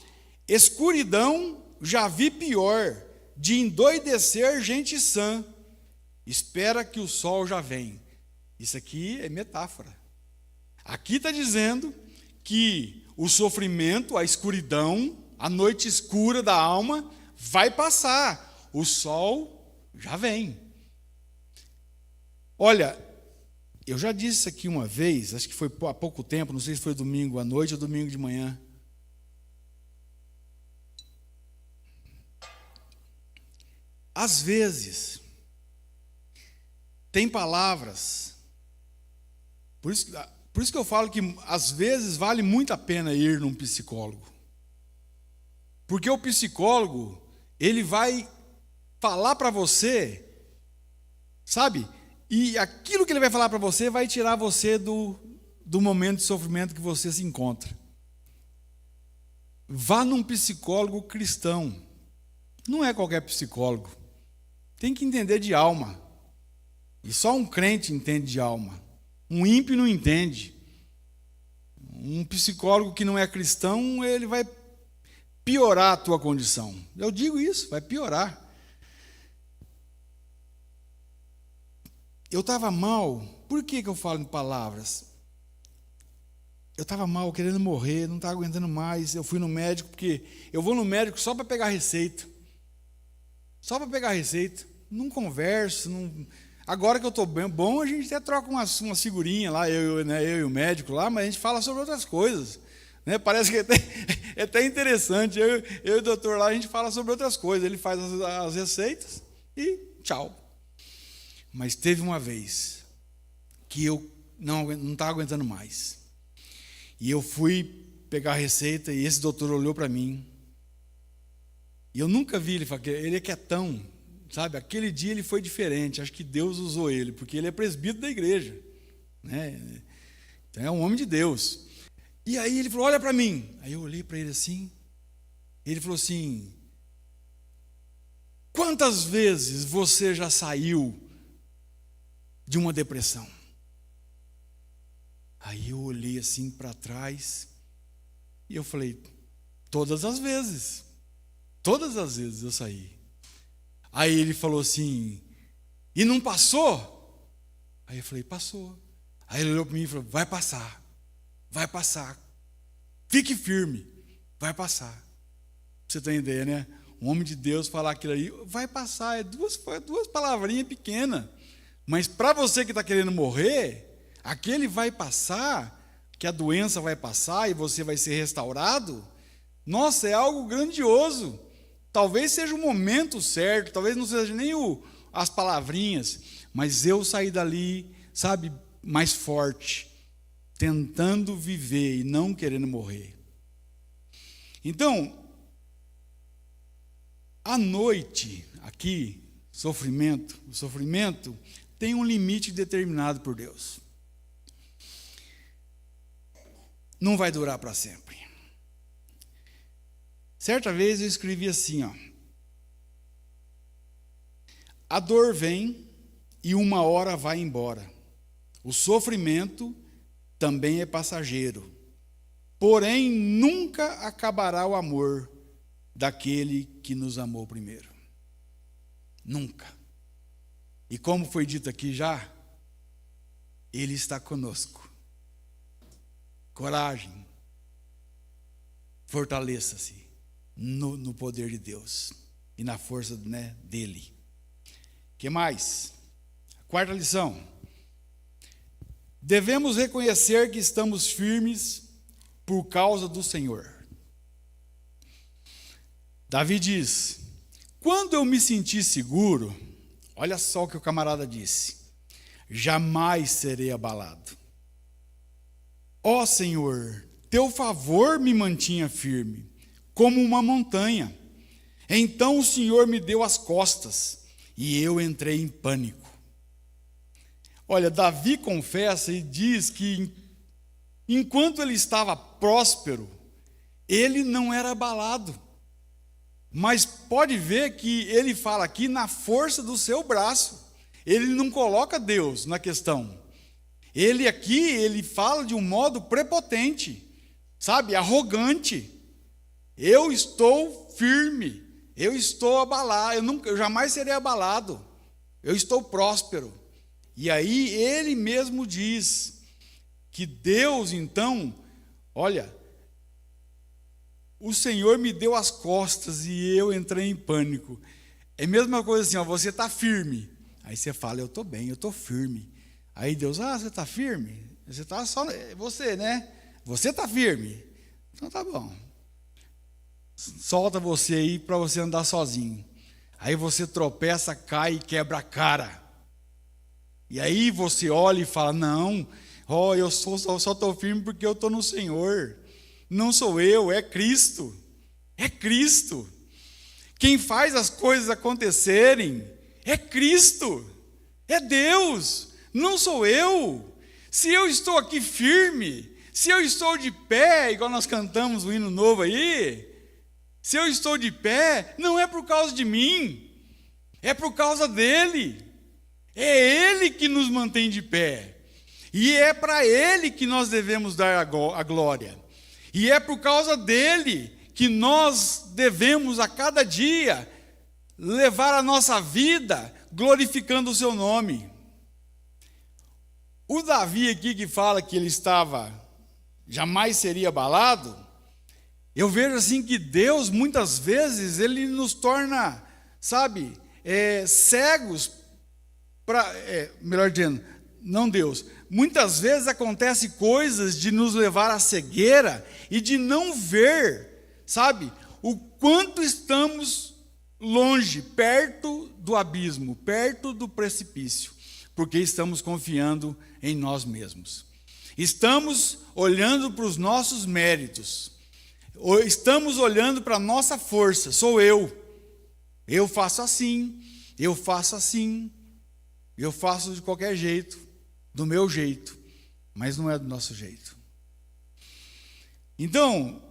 escuridão já vi pior, de endoidecer gente sã. Espera que o sol já vem. Isso aqui é metáfora. Aqui está dizendo que o sofrimento, a escuridão, a noite escura da alma vai passar. O sol já vem. Olha, eu já disse isso aqui uma vez, acho que foi há pouco tempo, não sei se foi domingo à noite ou domingo de manhã. Às vezes, tem palavras, por isso que eu falo que às vezes vale muito a pena ir num psicólogo. Porque o psicólogo, ele vai falar para você, sabe? E aquilo que ele vai falar para você vai tirar você do momento de sofrimento que você se encontra. Vá num psicólogo cristão. Não é qualquer psicólogo. Tem que entender de alma. E só um crente entende de alma. Um ímpio não entende. Um psicólogo que não é cristão, ele vai piorar a tua condição. Eu digo isso, vai piorar. Eu estava mal. Por que eu falo em palavras? eu estava mal, querendo morrer, não estava aguentando mais. Eu fui no médico, porque eu vou no médico só para pegar receita. Só para pegar receita. Não converso. Não... Agora que eu estou bom, a gente até troca uma figurinha lá, eu e o médico lá, mas a gente fala sobre outras coisas. Né? Parece que é até interessante. Eu e o doutor lá, a gente fala sobre outras coisas. Ele faz as receitas e tchau. Mas teve uma vez que eu não estava aguentando mais. E eu fui pegar a receita e esse doutor olhou para mim. E eu nunca vi ele falar, ele é quietão, sabe? Aquele dia ele foi diferente. Acho que Deus usou ele, porque ele é presbítero da igreja. Né? Então é um homem de Deus. E aí ele falou, olha para mim. Aí eu olhei para ele assim. Ele falou assim, quantas vezes você já saiu de uma depressão? Aí eu olhei assim para trás e eu falei, todas as vezes eu saí. Aí ele falou assim, e não passou? Aí eu falei, passou. Aí ele olhou para mim e falou, vai passar, fique firme, vai passar. Você tem ideia, né? Um homem de Deus falar aquilo aí, vai passar, é duas palavrinhas pequenas, mas para você que está querendo morrer, aquele vai passar, que a doença vai passar e você vai ser restaurado, nossa, é algo grandioso. Talvez seja o momento certo, talvez não seja nem as palavrinhas, mas eu saí dali, sabe, mais forte, tentando viver e não querendo morrer. Então, à noite, aqui, o sofrimento tem um limite determinado por Deus. Não vai durar para sempre. Certa vez eu escrevi assim, ó. A dor vem e uma hora vai embora. O sofrimento também é passageiro. Porém, nunca acabará o amor daquele que nos amou primeiro. Nunca. E como foi dito aqui já, Ele está conosco. Coragem. Fortaleça-se no poder de Deus e na força, né, dele. O que mais? Quarta lição. Devemos reconhecer que estamos firmes por causa do Senhor. Davi diz, quando eu me senti seguro, olha só o que o camarada disse, jamais serei abalado. Ó Senhor, teu favor me mantinha firme, como uma montanha. Então o Senhor me deu as costas, e eu entrei em pânico. Olha, Davi confessa e diz que, enquanto ele estava próspero, ele não era abalado. Mas pode ver que ele fala aqui na força do seu braço. Ele não coloca Deus na questão. Ele fala de um modo prepotente, sabe, arrogante. Eu estou firme, eu estou abalado, eu jamais serei abalado, eu estou próspero. E aí ele mesmo diz que Deus, então, olha, o Senhor me deu as costas e eu entrei em pânico. É a mesma coisa assim, ó, você está firme. Aí você fala, eu estou bem, eu estou firme. Aí Deus, você está firme? Você está só, você, né? Você está firme? Então tá bom. Solta você aí para você andar sozinho. Aí você tropeça, cai e quebra a cara. E aí você olha e fala, não, eu só estou firme porque eu estou no Senhor. Não sou eu, é Cristo. É Cristo. Quem faz as coisas acontecerem é Cristo. É Deus. Não sou eu. Se eu estou aqui firme, se eu estou de pé, igual nós cantamos o hino novo aí, se eu estou de pé, não é por causa de mim, é por causa dele. É ele que nos mantém de pé. E é para ele que nós devemos dar a glória. E é por causa dele que nós devemos a cada dia levar a nossa vida glorificando o seu nome. O Davi aqui que fala que ele estava jamais seria abalado, eu vejo assim que Deus, muitas vezes, Ele nos torna, sabe, cegos, melhor dizendo, não Deus. Muitas vezes acontece coisas de nos levar à cegueira e de não ver, sabe, o quanto estamos longe, perto do abismo, perto do precipício, porque estamos confiando em nós mesmos. Estamos olhando para os nossos méritos, estamos olhando para a nossa força. Sou eu faço assim, eu faço de qualquer jeito, do meu jeito, mas não é do nosso jeito. Então,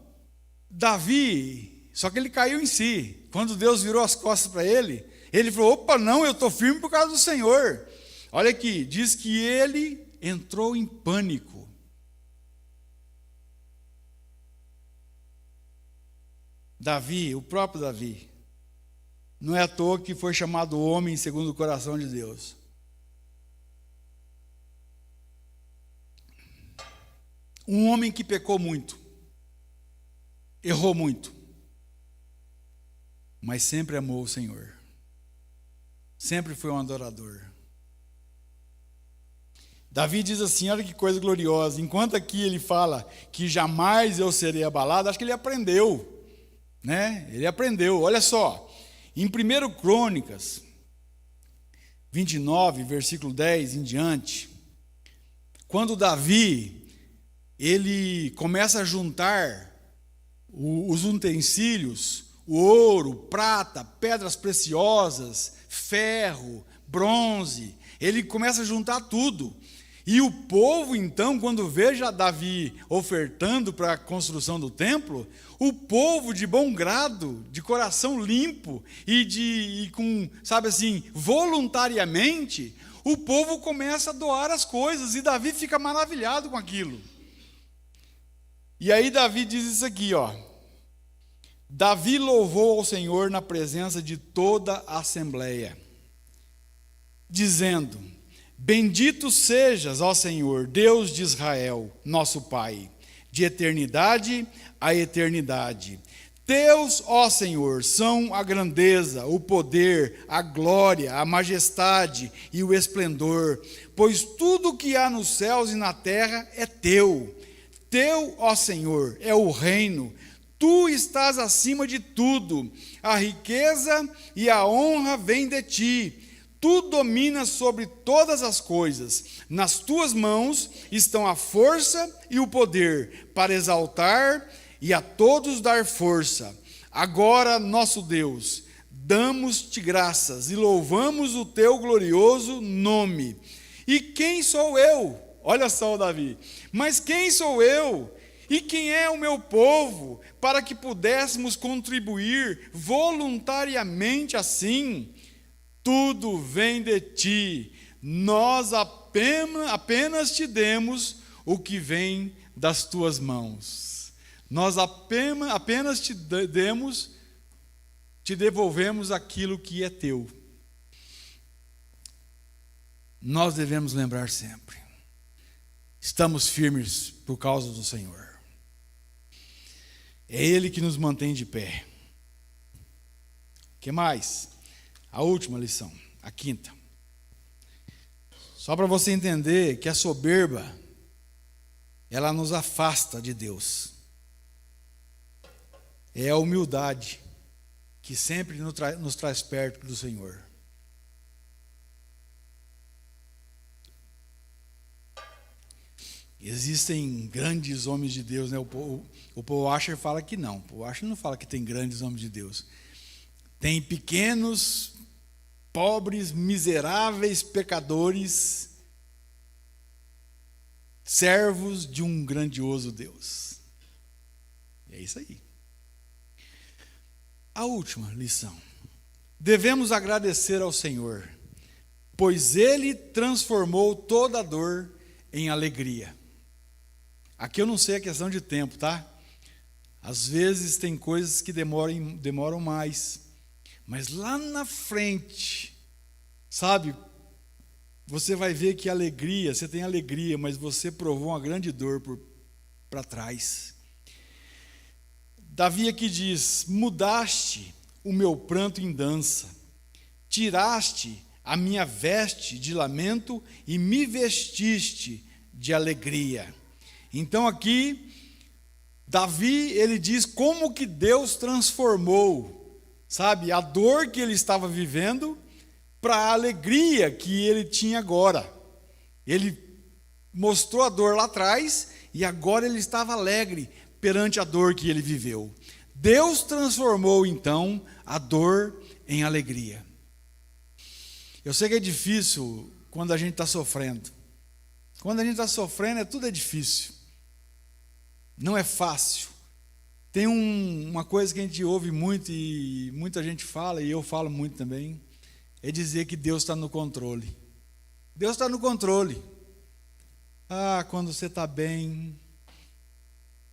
Davi, só que ele caiu em si. Quando Deus virou as costas para ele, ele falou: opa, não, eu estou firme por causa do Senhor. Olha aqui, diz que ele entrou em pânico. Davi, o próprio Davi, não é à toa que foi chamado homem segundo o coração de Deus. Um homem que pecou muito, errou muito, mas sempre amou o Senhor, sempre foi um adorador. Davi diz assim, olha que coisa gloriosa, enquanto aqui ele fala que jamais eu serei abalado, acho que ele aprendeu, né? Ele aprendeu, olha só, em 1 Crônicas 29, versículo 10 em diante, quando Davi, ele começa a juntar os utensílios, o ouro, prata, pedras preciosas, ferro, bronze, ele começa a juntar tudo. E o povo, então, quando veja Davi ofertando para a construção do templo, o povo de bom grado, de coração limpo e com, sabe assim, voluntariamente, o povo começa a doar as coisas e Davi fica maravilhado com aquilo. E aí Davi diz isso aqui, ó. Davi louvou ao Senhor na presença de toda a assembleia, dizendo: bendito sejas, ó Senhor, Deus de Israel, nosso Pai, de eternidade a eternidade. Teus, ó Senhor, são a grandeza, o poder, a glória, a majestade e o esplendor, pois tudo que há nos céus e na terra é teu. Teu, ó Senhor, é o reino. Tu estás acima de tudo. A riqueza e a honra vêm de ti. Tu dominas sobre todas as coisas. Nas tuas mãos estão a força e o poder para exaltar e a todos dar força. Agora, nosso Deus, damos-te graças e louvamos o teu glorioso nome. E quem sou eu? Olha só, Davi. Mas quem sou eu? E quem é o meu povo para que pudéssemos contribuir voluntariamente assim? Tudo vem de ti, nós apenas te demos o que vem das tuas mãos. Nós apenas te devolvemos aquilo que é teu. Nós devemos lembrar sempre, estamos firmes por causa do Senhor. É Ele que nos mantém de pé. O que mais? A última lição, a quinta. Só para você entender que a soberba, ela nos afasta de Deus. É a humildade que sempre nos traz perto do Senhor. Existem grandes homens de Deus, né? O Paul Washer fala que não. O Paul Washer não fala que tem grandes homens de Deus. Tem pequenos, pobres, miseráveis pecadores, servos de um grandioso Deus. É isso aí. A última lição. Devemos agradecer ao Senhor, pois Ele transformou toda a dor em alegria. Aqui eu não sei a questão de tempo, tá? Às vezes tem coisas que demoram mais. Mas lá na frente, sabe, você vai ver que alegria, você tem alegria, mas você provou uma grande dor para trás. Davi aqui diz: mudaste o meu pranto em dança, tiraste a minha veste de lamento e me vestiste de alegria. Então aqui, Davi, ele diz como que Deus transformou, sabe, a dor que ele estava vivendo para a alegria que ele tinha agora. Ele mostrou a dor lá atrás e agora ele estava alegre perante a dor que ele viveu. Deus transformou então a dor em alegria. Eu sei que é difícil quando a gente está sofrendo. Quando a gente está sofrendo, tudo é difícil. Não é fácil. Tem uma coisa que a gente ouve muito e muita gente fala, e eu falo muito também, é dizer que Deus está no controle. Deus está no controle. Ah, quando você está bem,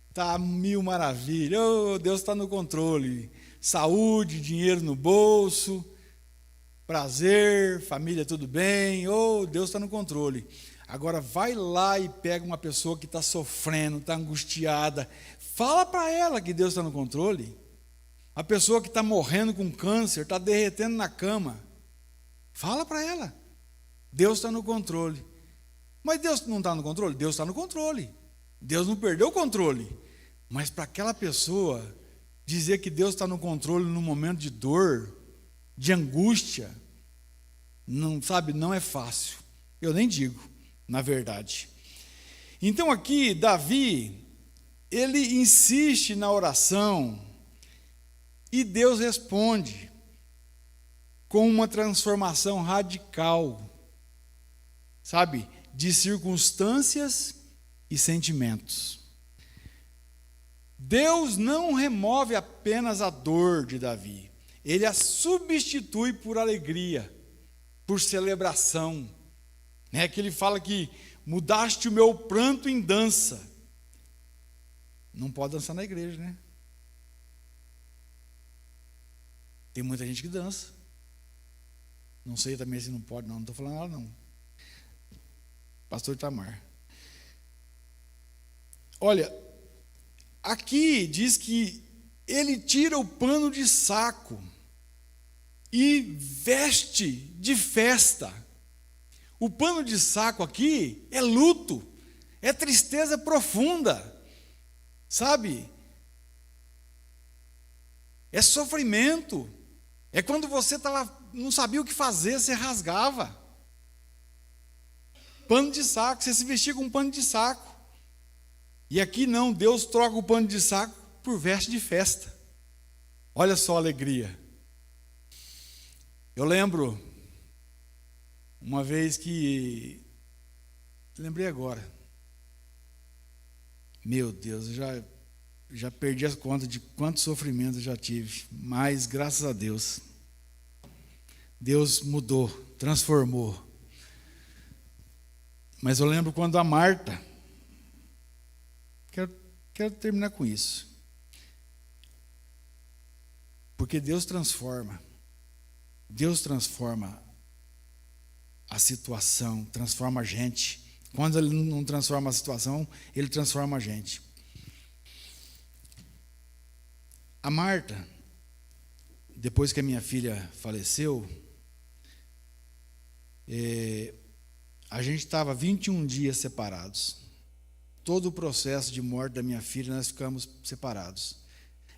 está mil maravilhas. Oh, Deus está no controle. Saúde, dinheiro no bolso, prazer, família tudo bem. Oh, Deus está no controle. Agora vai lá e pega uma pessoa que está sofrendo, está angustiada. Fala para ela que Deus está no controle. A pessoa que está morrendo com câncer, está derretendo na cama. Fala para ela. Deus está no controle. Mas Deus não está no controle? Deus está no controle. Deus não perdeu o controle. Mas para aquela pessoa dizer que Deus está no controle num momento de dor, de angústia, não, sabe, não é fácil. Eu nem digo, na verdade. Então aqui, Davi, ele insiste na oração e Deus responde com uma transformação radical, sabe, de circunstâncias e sentimentos. Deus não remove apenas a dor de Davi, ele a substitui por alegria, por celebração. Que ele fala que mudaste o meu pranto em dança. Não pode dançar na igreja, né? Tem muita gente que dança. Não sei também se não pode, não estou falando nada não. Pastor Itamar. Olha, aqui diz que ele tira o pano de saco e veste de festa. O pano de saco aqui é luto, é tristeza profunda, sabe? É sofrimento. É quando você não sabia o que fazer, você rasgava. Pano de saco, você se vestia com um pano de saco. E aqui não, Deus troca o pano de saco por veste de festa. Olha só a alegria. Eu lembro uma vez que, lembrei agora, meu Deus, eu já perdi as contas de quanto sofrimento eu já tive, mas graças a Deus, Deus mudou, transformou. Mas eu lembro quando a Marta, quero terminar com isso, porque Deus transforma a situação, transforma a gente. Quando Ele não transforma a situação, Ele transforma a gente. A Marta, depois que a minha filha faleceu, a gente estava 21 dias separados. Todo o processo de morte da minha filha, nós ficamos separados.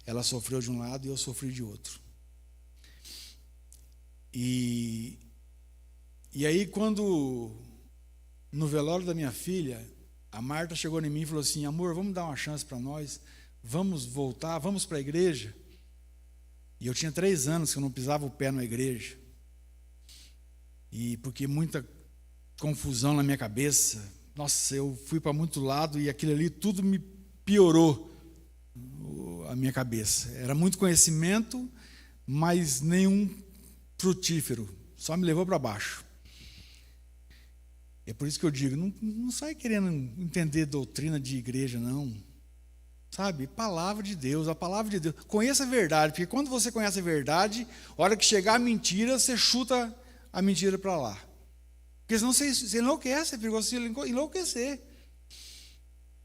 Ela sofreu de um lado e eu sofri de outro. E aí, quando, no velório da minha filha, a Marta chegou em mim e falou assim: amor, vamos dar uma chance para nós, vamos voltar, vamos para a igreja. E eu tinha 3 anos que eu não pisava o pé na igreja. E porque muita confusão na minha cabeça, nossa, eu fui para muito lado e aquilo ali tudo me piorou a minha cabeça. Era muito conhecimento, mas nenhum frutífero, só me levou para baixo. É por isso que eu digo, não sai querendo entender doutrina de igreja, não. Sabe, palavra de Deus, a palavra de Deus. Conheça a verdade, porque quando você conhece a verdade, a hora que chegar a mentira, você chuta a mentira para lá. Porque senão você enlouquece, é perigoso você enlouquecer.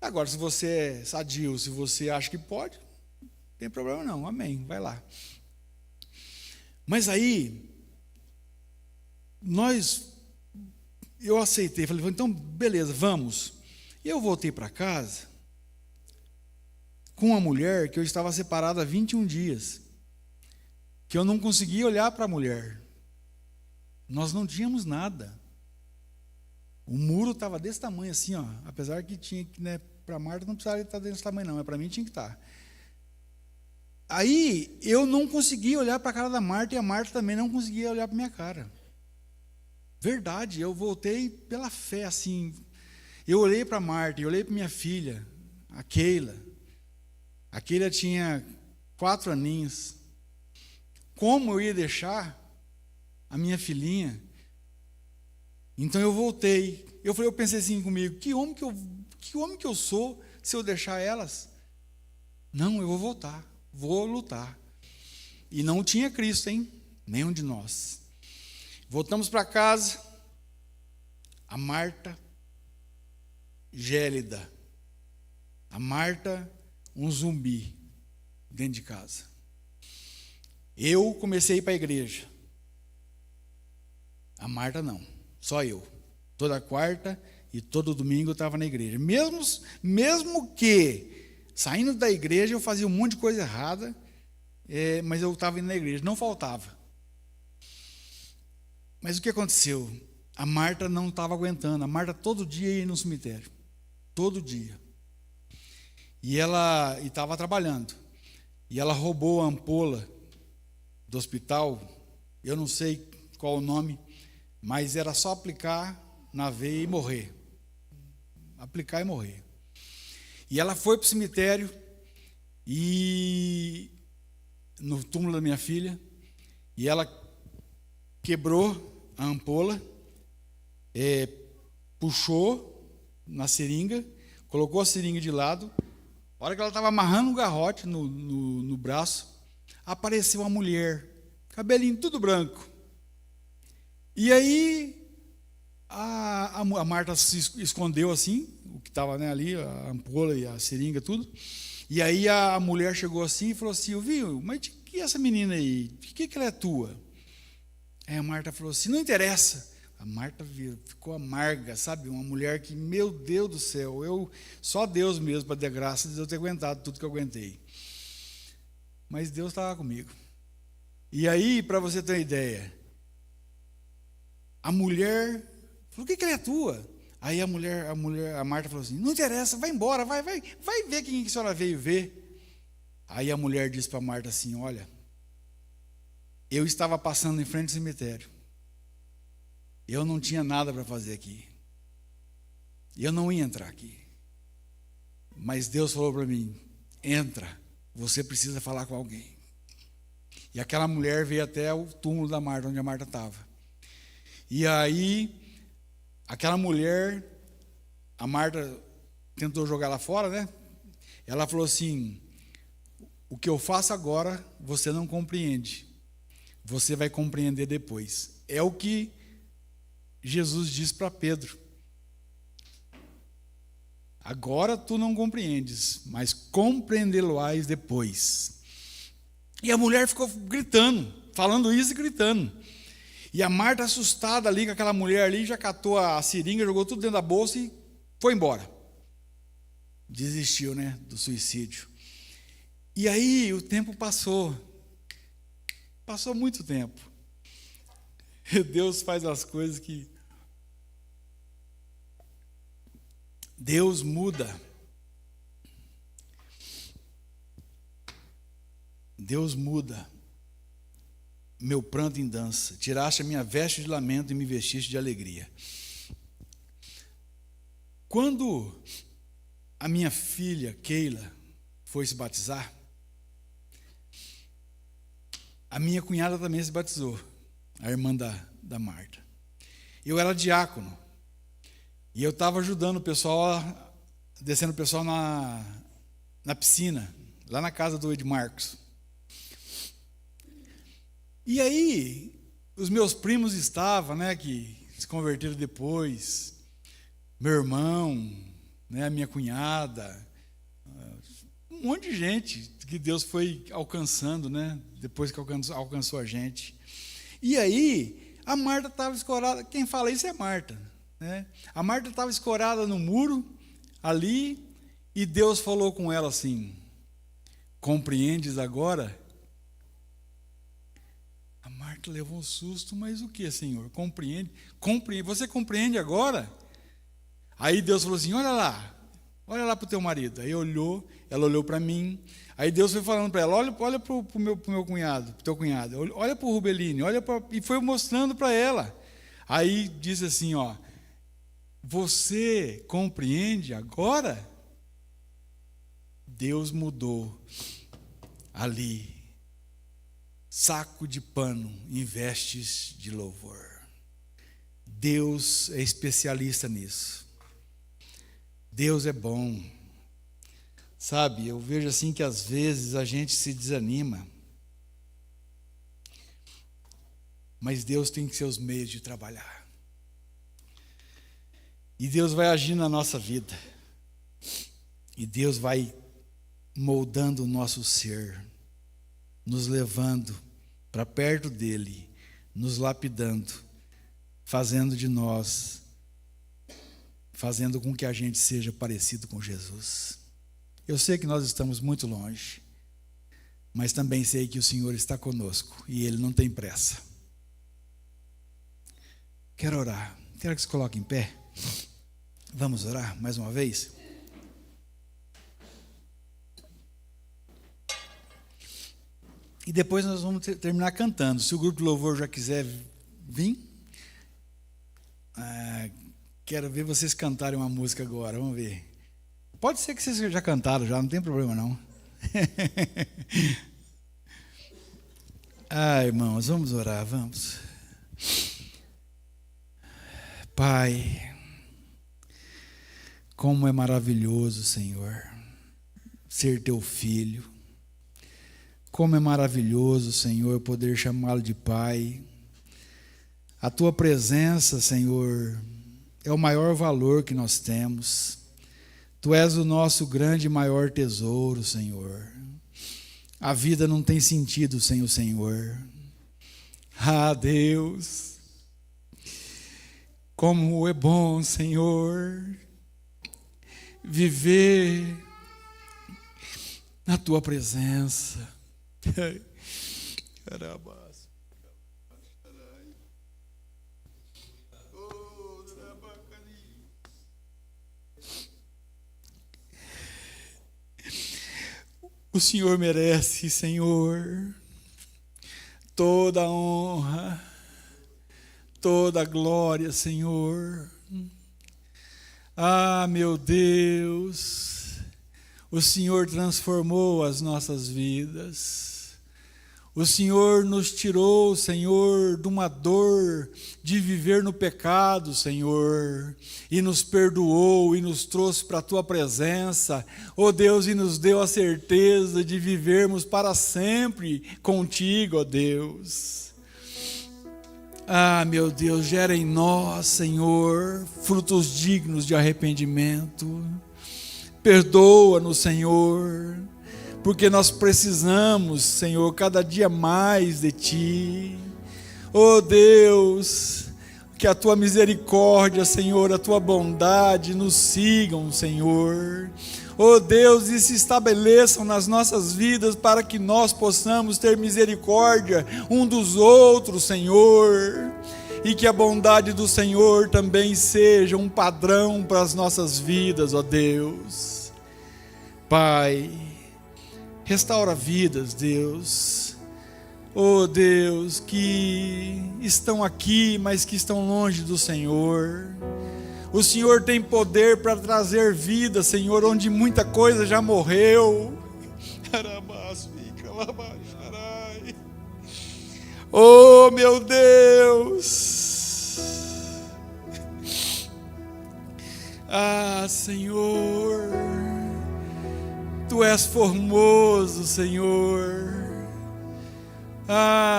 Agora, se você é sadio, se você acha que pode, não tem problema não, amém, vai lá. Mas aí, eu aceitei, falei, então beleza, vamos. E eu voltei para casa com uma mulher que eu estava separado há 21 dias, que eu não conseguia olhar para a mulher. Nós não tínhamos nada. O muro estava desse tamanho assim, ó, apesar que tinha que, né, para Marta não precisava estar desse tamanho não, mas para mim tinha que estar. Aí eu não conseguia olhar para a cara da Marta e a Marta também não conseguia olhar para minha cara. Verdade, eu voltei pela fé assim. Eu olhei para a Marta, eu olhei para minha filha, a Keila. A Keila tinha 4 aninhos. Como eu ia deixar a minha filhinha? Então eu voltei. Eu pensei assim comigo, que homem que eu sou se eu deixar elas? Não, eu vou voltar, vou lutar. E não tinha Cristo, hein? Nenhum de nós. Voltamos para casa. A Marta gélida. A Marta um zumbi dentro de casa. Eu comecei a ir para a igreja. A Marta não, só eu. Toda quarta e todo domingo eu estava na igreja. Mesmo que saindo da igreja eu fazia um monte de coisa errada, mas eu estava indo na igreja, não faltava. Mas o que aconteceu? A Marta não estava aguentando. A Marta todo dia ia no cemitério. Todo dia. E ela estava trabalhando. E ela roubou a ampola do hospital. Eu não sei qual o nome, mas era só aplicar na veia e morrer. Aplicar e morrer. E ela foi para o cemitério e no túmulo da minha filha, e ela quebrou a ampola, puxou na seringa, colocou a seringa de lado. A hora que ela estava amarrando um garrote no braço, apareceu uma mulher, cabelinho tudo branco. E aí a Marta se escondeu assim, o que estava, né, ali, a ampola e a seringa, tudo. E aí a mulher chegou assim e falou assim, viu, mas que essa menina aí, que ela é tua? Aí a Marta falou assim, não interessa. A Marta ficou amarga, sabe? Uma mulher que, meu Deus do céu, só Deus mesmo para dar graça de eu ter aguentado tudo que eu aguentei. Mas Deus estava comigo. E aí, para você ter uma ideia, a mulher falou, o que ela é tua? Aí a Marta falou assim, não interessa, vai embora, vai ver quem que a senhora veio ver. Aí a mulher disse para a Marta assim, olha, eu estava passando em frente ao cemitério. Eu não tinha nada para fazer aqui. Eu não ia entrar aqui. Mas Deus falou para mim, entra, você precisa falar com alguém. E aquela mulher veio até o túmulo da Marta, onde a Marta estava. E aí, aquela mulher, a Marta tentou jogar ela fora, né? Ela falou assim, o que eu faço agora, você não compreende. Você vai compreender depois. É o que Jesus disse para Pedro. Agora tu não compreendes, mas compreendê-lo-ás depois. E a mulher ficou gritando, falando isso e gritando. E a Marta, assustada ali com aquela mulher ali, já catou a seringa, jogou tudo dentro da bolsa e foi embora. Desistiu, né, do suicídio. E aí o tempo passou. Passou muito tempo. Deus faz as coisas que... Deus muda. Deus muda meu pranto em dança. Tiraste a minha veste de lamento e me vestiste de alegria. Quando a minha filha, Keila, foi se batizar, a minha cunhada também se batizou, a irmã da Marta. Eu era diácono. E eu estava ajudando o pessoal, descendo o pessoal na piscina, lá na casa do Edmarcos. E aí, os meus primos que se converteram depois, meu irmão, né? A minha cunhada, um monte de gente que Deus foi alcançando, né? Depois que alcançou a gente. E aí, a Marta estava escorada. Quem fala isso é Marta, né? A Marta estava escorada no muro, ali, e Deus falou com ela assim: compreendes agora? A Marta levou um susto, mas o que, Senhor? Compreende? Você compreende agora? Aí Deus falou assim: olha lá para o teu marido. Aí ela olhou para mim. Aí Deus foi falando para ela: olha para o meu cunhado, pro teu cunhado, olha para o Rubelino, e foi mostrando para ela. Aí disse assim: ó, você compreende agora? Deus mudou ali saco de pano em vestes de louvor. Deus é especialista nisso. Deus é bom. Sabe, eu vejo assim que às vezes a gente se desanima, mas Deus tem que ser os meios de trabalhar. E Deus vai agir na nossa vida. E Deus vai moldando o nosso ser, nos levando para perto dele, nos lapidando, fazendo com que a gente seja parecido com Jesus. Eu sei que nós estamos muito longe, mas também sei que o Senhor está conosco e Ele não tem pressa. Quero orar. Quero que se coloque em pé. Vamos orar mais uma vez? E depois nós vamos terminar cantando. Se o grupo de louvor já quiser vir, quero ver vocês cantarem uma música agora. Vamos ver. Pode ser que vocês já cantaram, já não tem problema não. Irmãos, vamos orar, vamos. Pai, como é maravilhoso, Senhor, ser teu filho. Como é maravilhoso, Senhor, poder chamá-lo de Pai. A tua presença, Senhor, é o maior valor que nós temos. Tu és o nosso grande e maior tesouro, Senhor. A vida não tem sentido sem o Senhor. Deus, como é bom, Senhor, viver na tua presença. O Senhor merece, Senhor, toda a honra, toda a glória, Senhor. Meu Deus, o Senhor transformou as nossas vidas. O Senhor nos tirou, Senhor, de uma dor de viver no pecado, Senhor, e nos perdoou e nos trouxe para a Tua presença, ó Deus, e nos deu a certeza de vivermos para sempre contigo, ó Deus. Meu Deus, gera em nós, Senhor, frutos dignos de arrependimento. Perdoa-nos, Senhor, porque nós precisamos, Senhor, cada dia mais de Ti. Oh Deus, que a Tua misericórdia, Senhor, a Tua bondade nos sigam, Senhor. Oh Deus, e se estabeleçam nas nossas vidas para que nós possamos ter misericórdia um dos outros, Senhor. E que a bondade do Senhor também seja um padrão para as nossas vidas, ó Deus. Pai, restaura vidas, Deus. Oh Deus, que estão aqui, mas que estão longe do Senhor. O Senhor tem poder para trazer vida, Senhor, onde muita coisa já morreu. Oh meu Deus. Senhor, Tu és formoso, Senhor.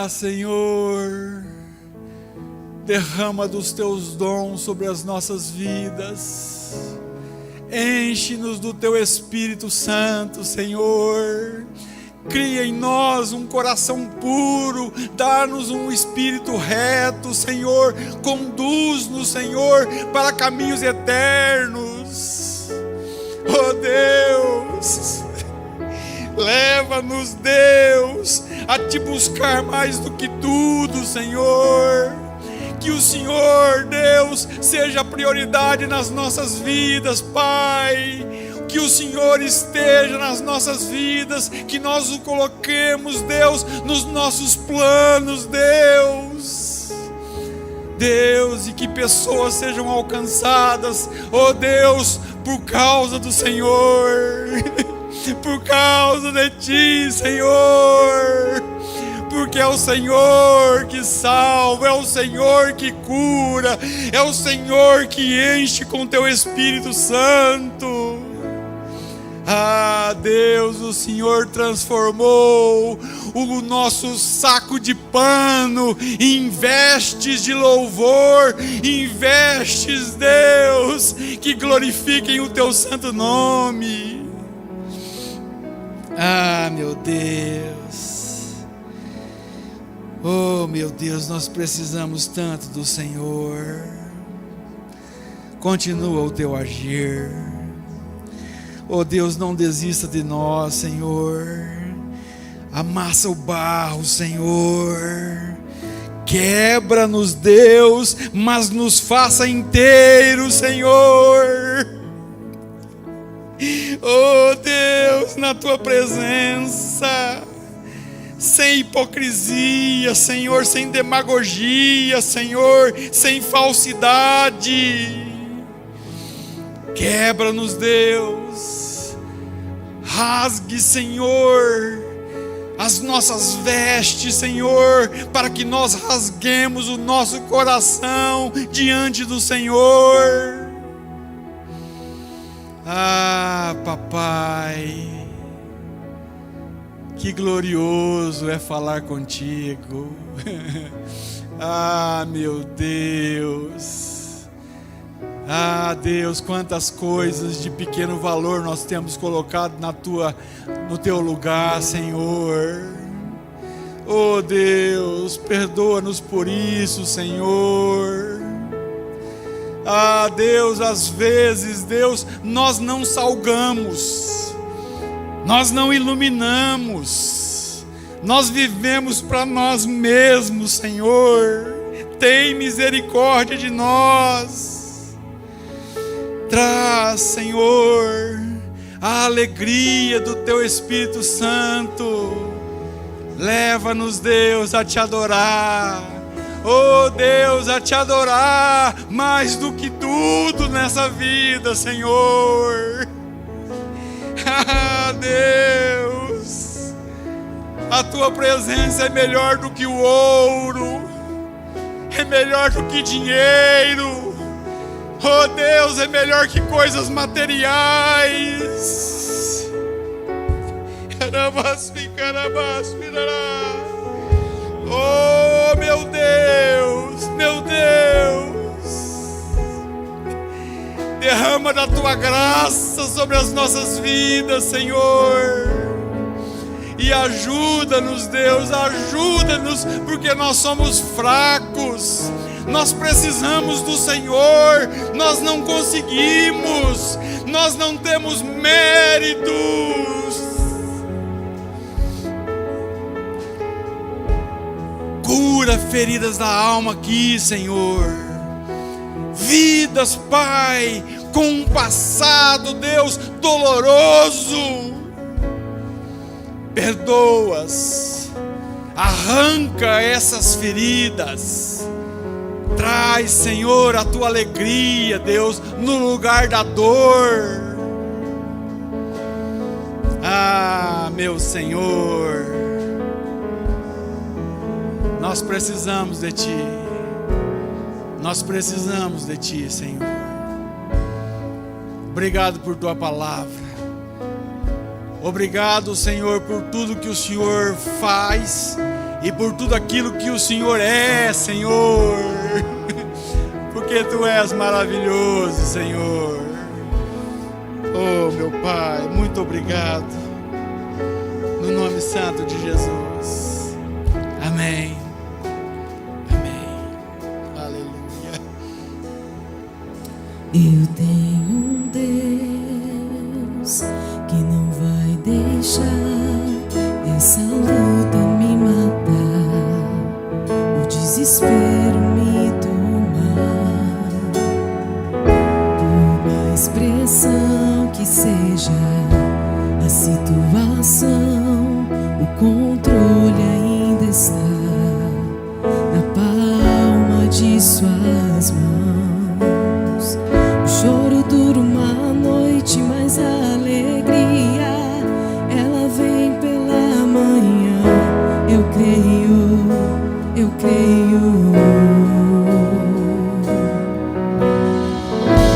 Senhor, derrama dos Teus dons sobre as nossas vidas. Enche-nos do teu Espírito Santo, Senhor. Cria em nós um coração puro, dá-nos um espírito reto, Senhor. Conduz-nos, Senhor, para caminhos eternos. Oh Deus, leva-nos, Deus, a te buscar mais do que tudo, Senhor. Que o Senhor, Deus, seja a prioridade nas nossas vidas, Pai. Que o Senhor esteja nas nossas vidas, que nós o coloquemos, Deus, nos nossos planos, Deus. Deus, e que pessoas sejam alcançadas, oh Deus, por causa do Senhor, por causa de Ti, Senhor. Porque é o Senhor que salva, é o Senhor que cura, é o Senhor que enche com Teu Espírito Santo. Ah, Deus, o Senhor transformou o nosso saco de pano em vestes de louvor, em vestes, Deus, que glorifiquem o Teu santo nome. Ah, meu Deus. Oh, meu Deus, nós precisamos tanto do Senhor. Continua o Teu agir. Oh Deus, não desista de nós, Senhor. Amassa o barro, Senhor. Quebra-nos, Deus, mas nos faça inteiros, Senhor. Oh Deus, na Tua presença, sem hipocrisia, Senhor, sem demagogia, Senhor, sem falsidade. Quebra-nos, Deus. Rasgue, Senhor, as nossas vestes, Senhor, para que nós rasguemos o nosso coração diante do Senhor. Ah, Papai, que glorioso é falar contigo. Ah, meu Deus. Ah, Deus, quantas coisas de pequeno valor nós temos colocado no Teu lugar, Senhor. Oh Deus, perdoa-nos por isso, Senhor. Ah, Deus, às vezes, Deus, nós não salgamos, nós não iluminamos, nós vivemos para nós mesmos, Senhor. Tem misericórdia de nós. Traz, Senhor, a alegria do Teu Espírito Santo. Leva-nos, Deus, a Te adorar. Oh Deus, a Te adorar mais do que tudo nessa vida, Senhor. Ah, Deus, a Tua presença é melhor do que o ouro, é melhor do que dinheiro. Oh Deus, é melhor que coisas materiais. Oh meu Deus, meu Deus, derrama da Tua graça sobre as nossas vidas, Senhor. E ajuda-nos, Deus, ajuda-nos, porque nós somos fracos. Nós precisamos do Senhor, nós não conseguimos, nós não temos méritos. Cura feridas da alma aqui, Senhor. Vidas, Pai, com um passado, Deus, doloroso. Perdoa-as, arranca essas feridas. Traz, Senhor, a Tua alegria, Deus, no lugar da dor. Ah, meu Senhor, nós precisamos de Ti. Nós precisamos de Ti, Senhor. Obrigado por Tua palavra. Obrigado, Senhor, por tudo que o Senhor faz e por tudo aquilo que o Senhor é, Senhor. Porque Tu és maravilhoso, Senhor. Oh, meu Pai, muito obrigado. No nome santo de Jesus. Amém. Amém. Aleluia. Eu tenho um Deus que não vai deixar essa luta me matar, o desespero me tomar. Por mais pressão que seja a situação, o controle ainda está na palma de suas mãos. O choro dura uma noite, mas a alegria ela vem pela manhã. Eu creio, eu creio.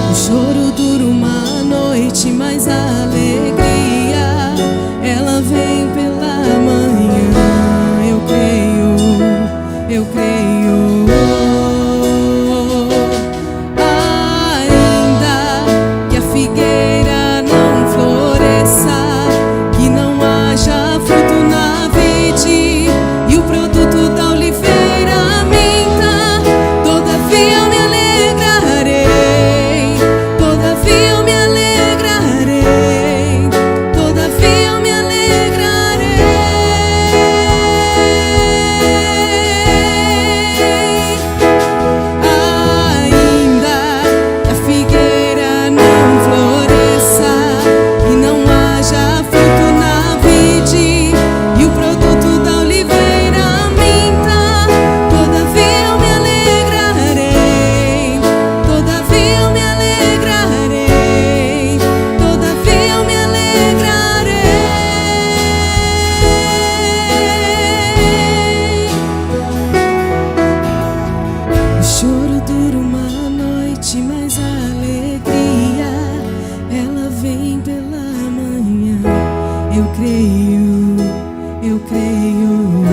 O choro dura uma noite, mas a alegria ela vem pela manhã. Eu creio, eu creio. Eu creio.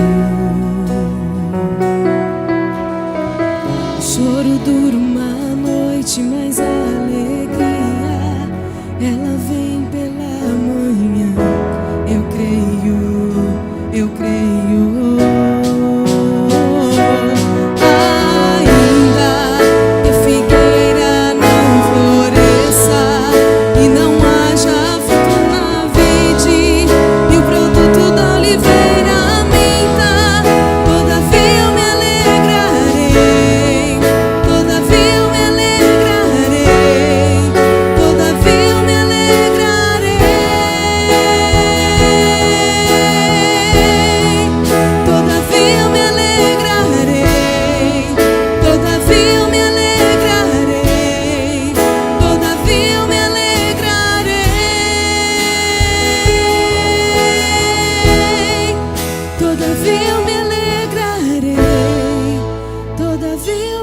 O choro dura uma noite, mas a alegria ela vem pela manhã. Eu creio, eu creio. Todavia eu me alegrarei, todavia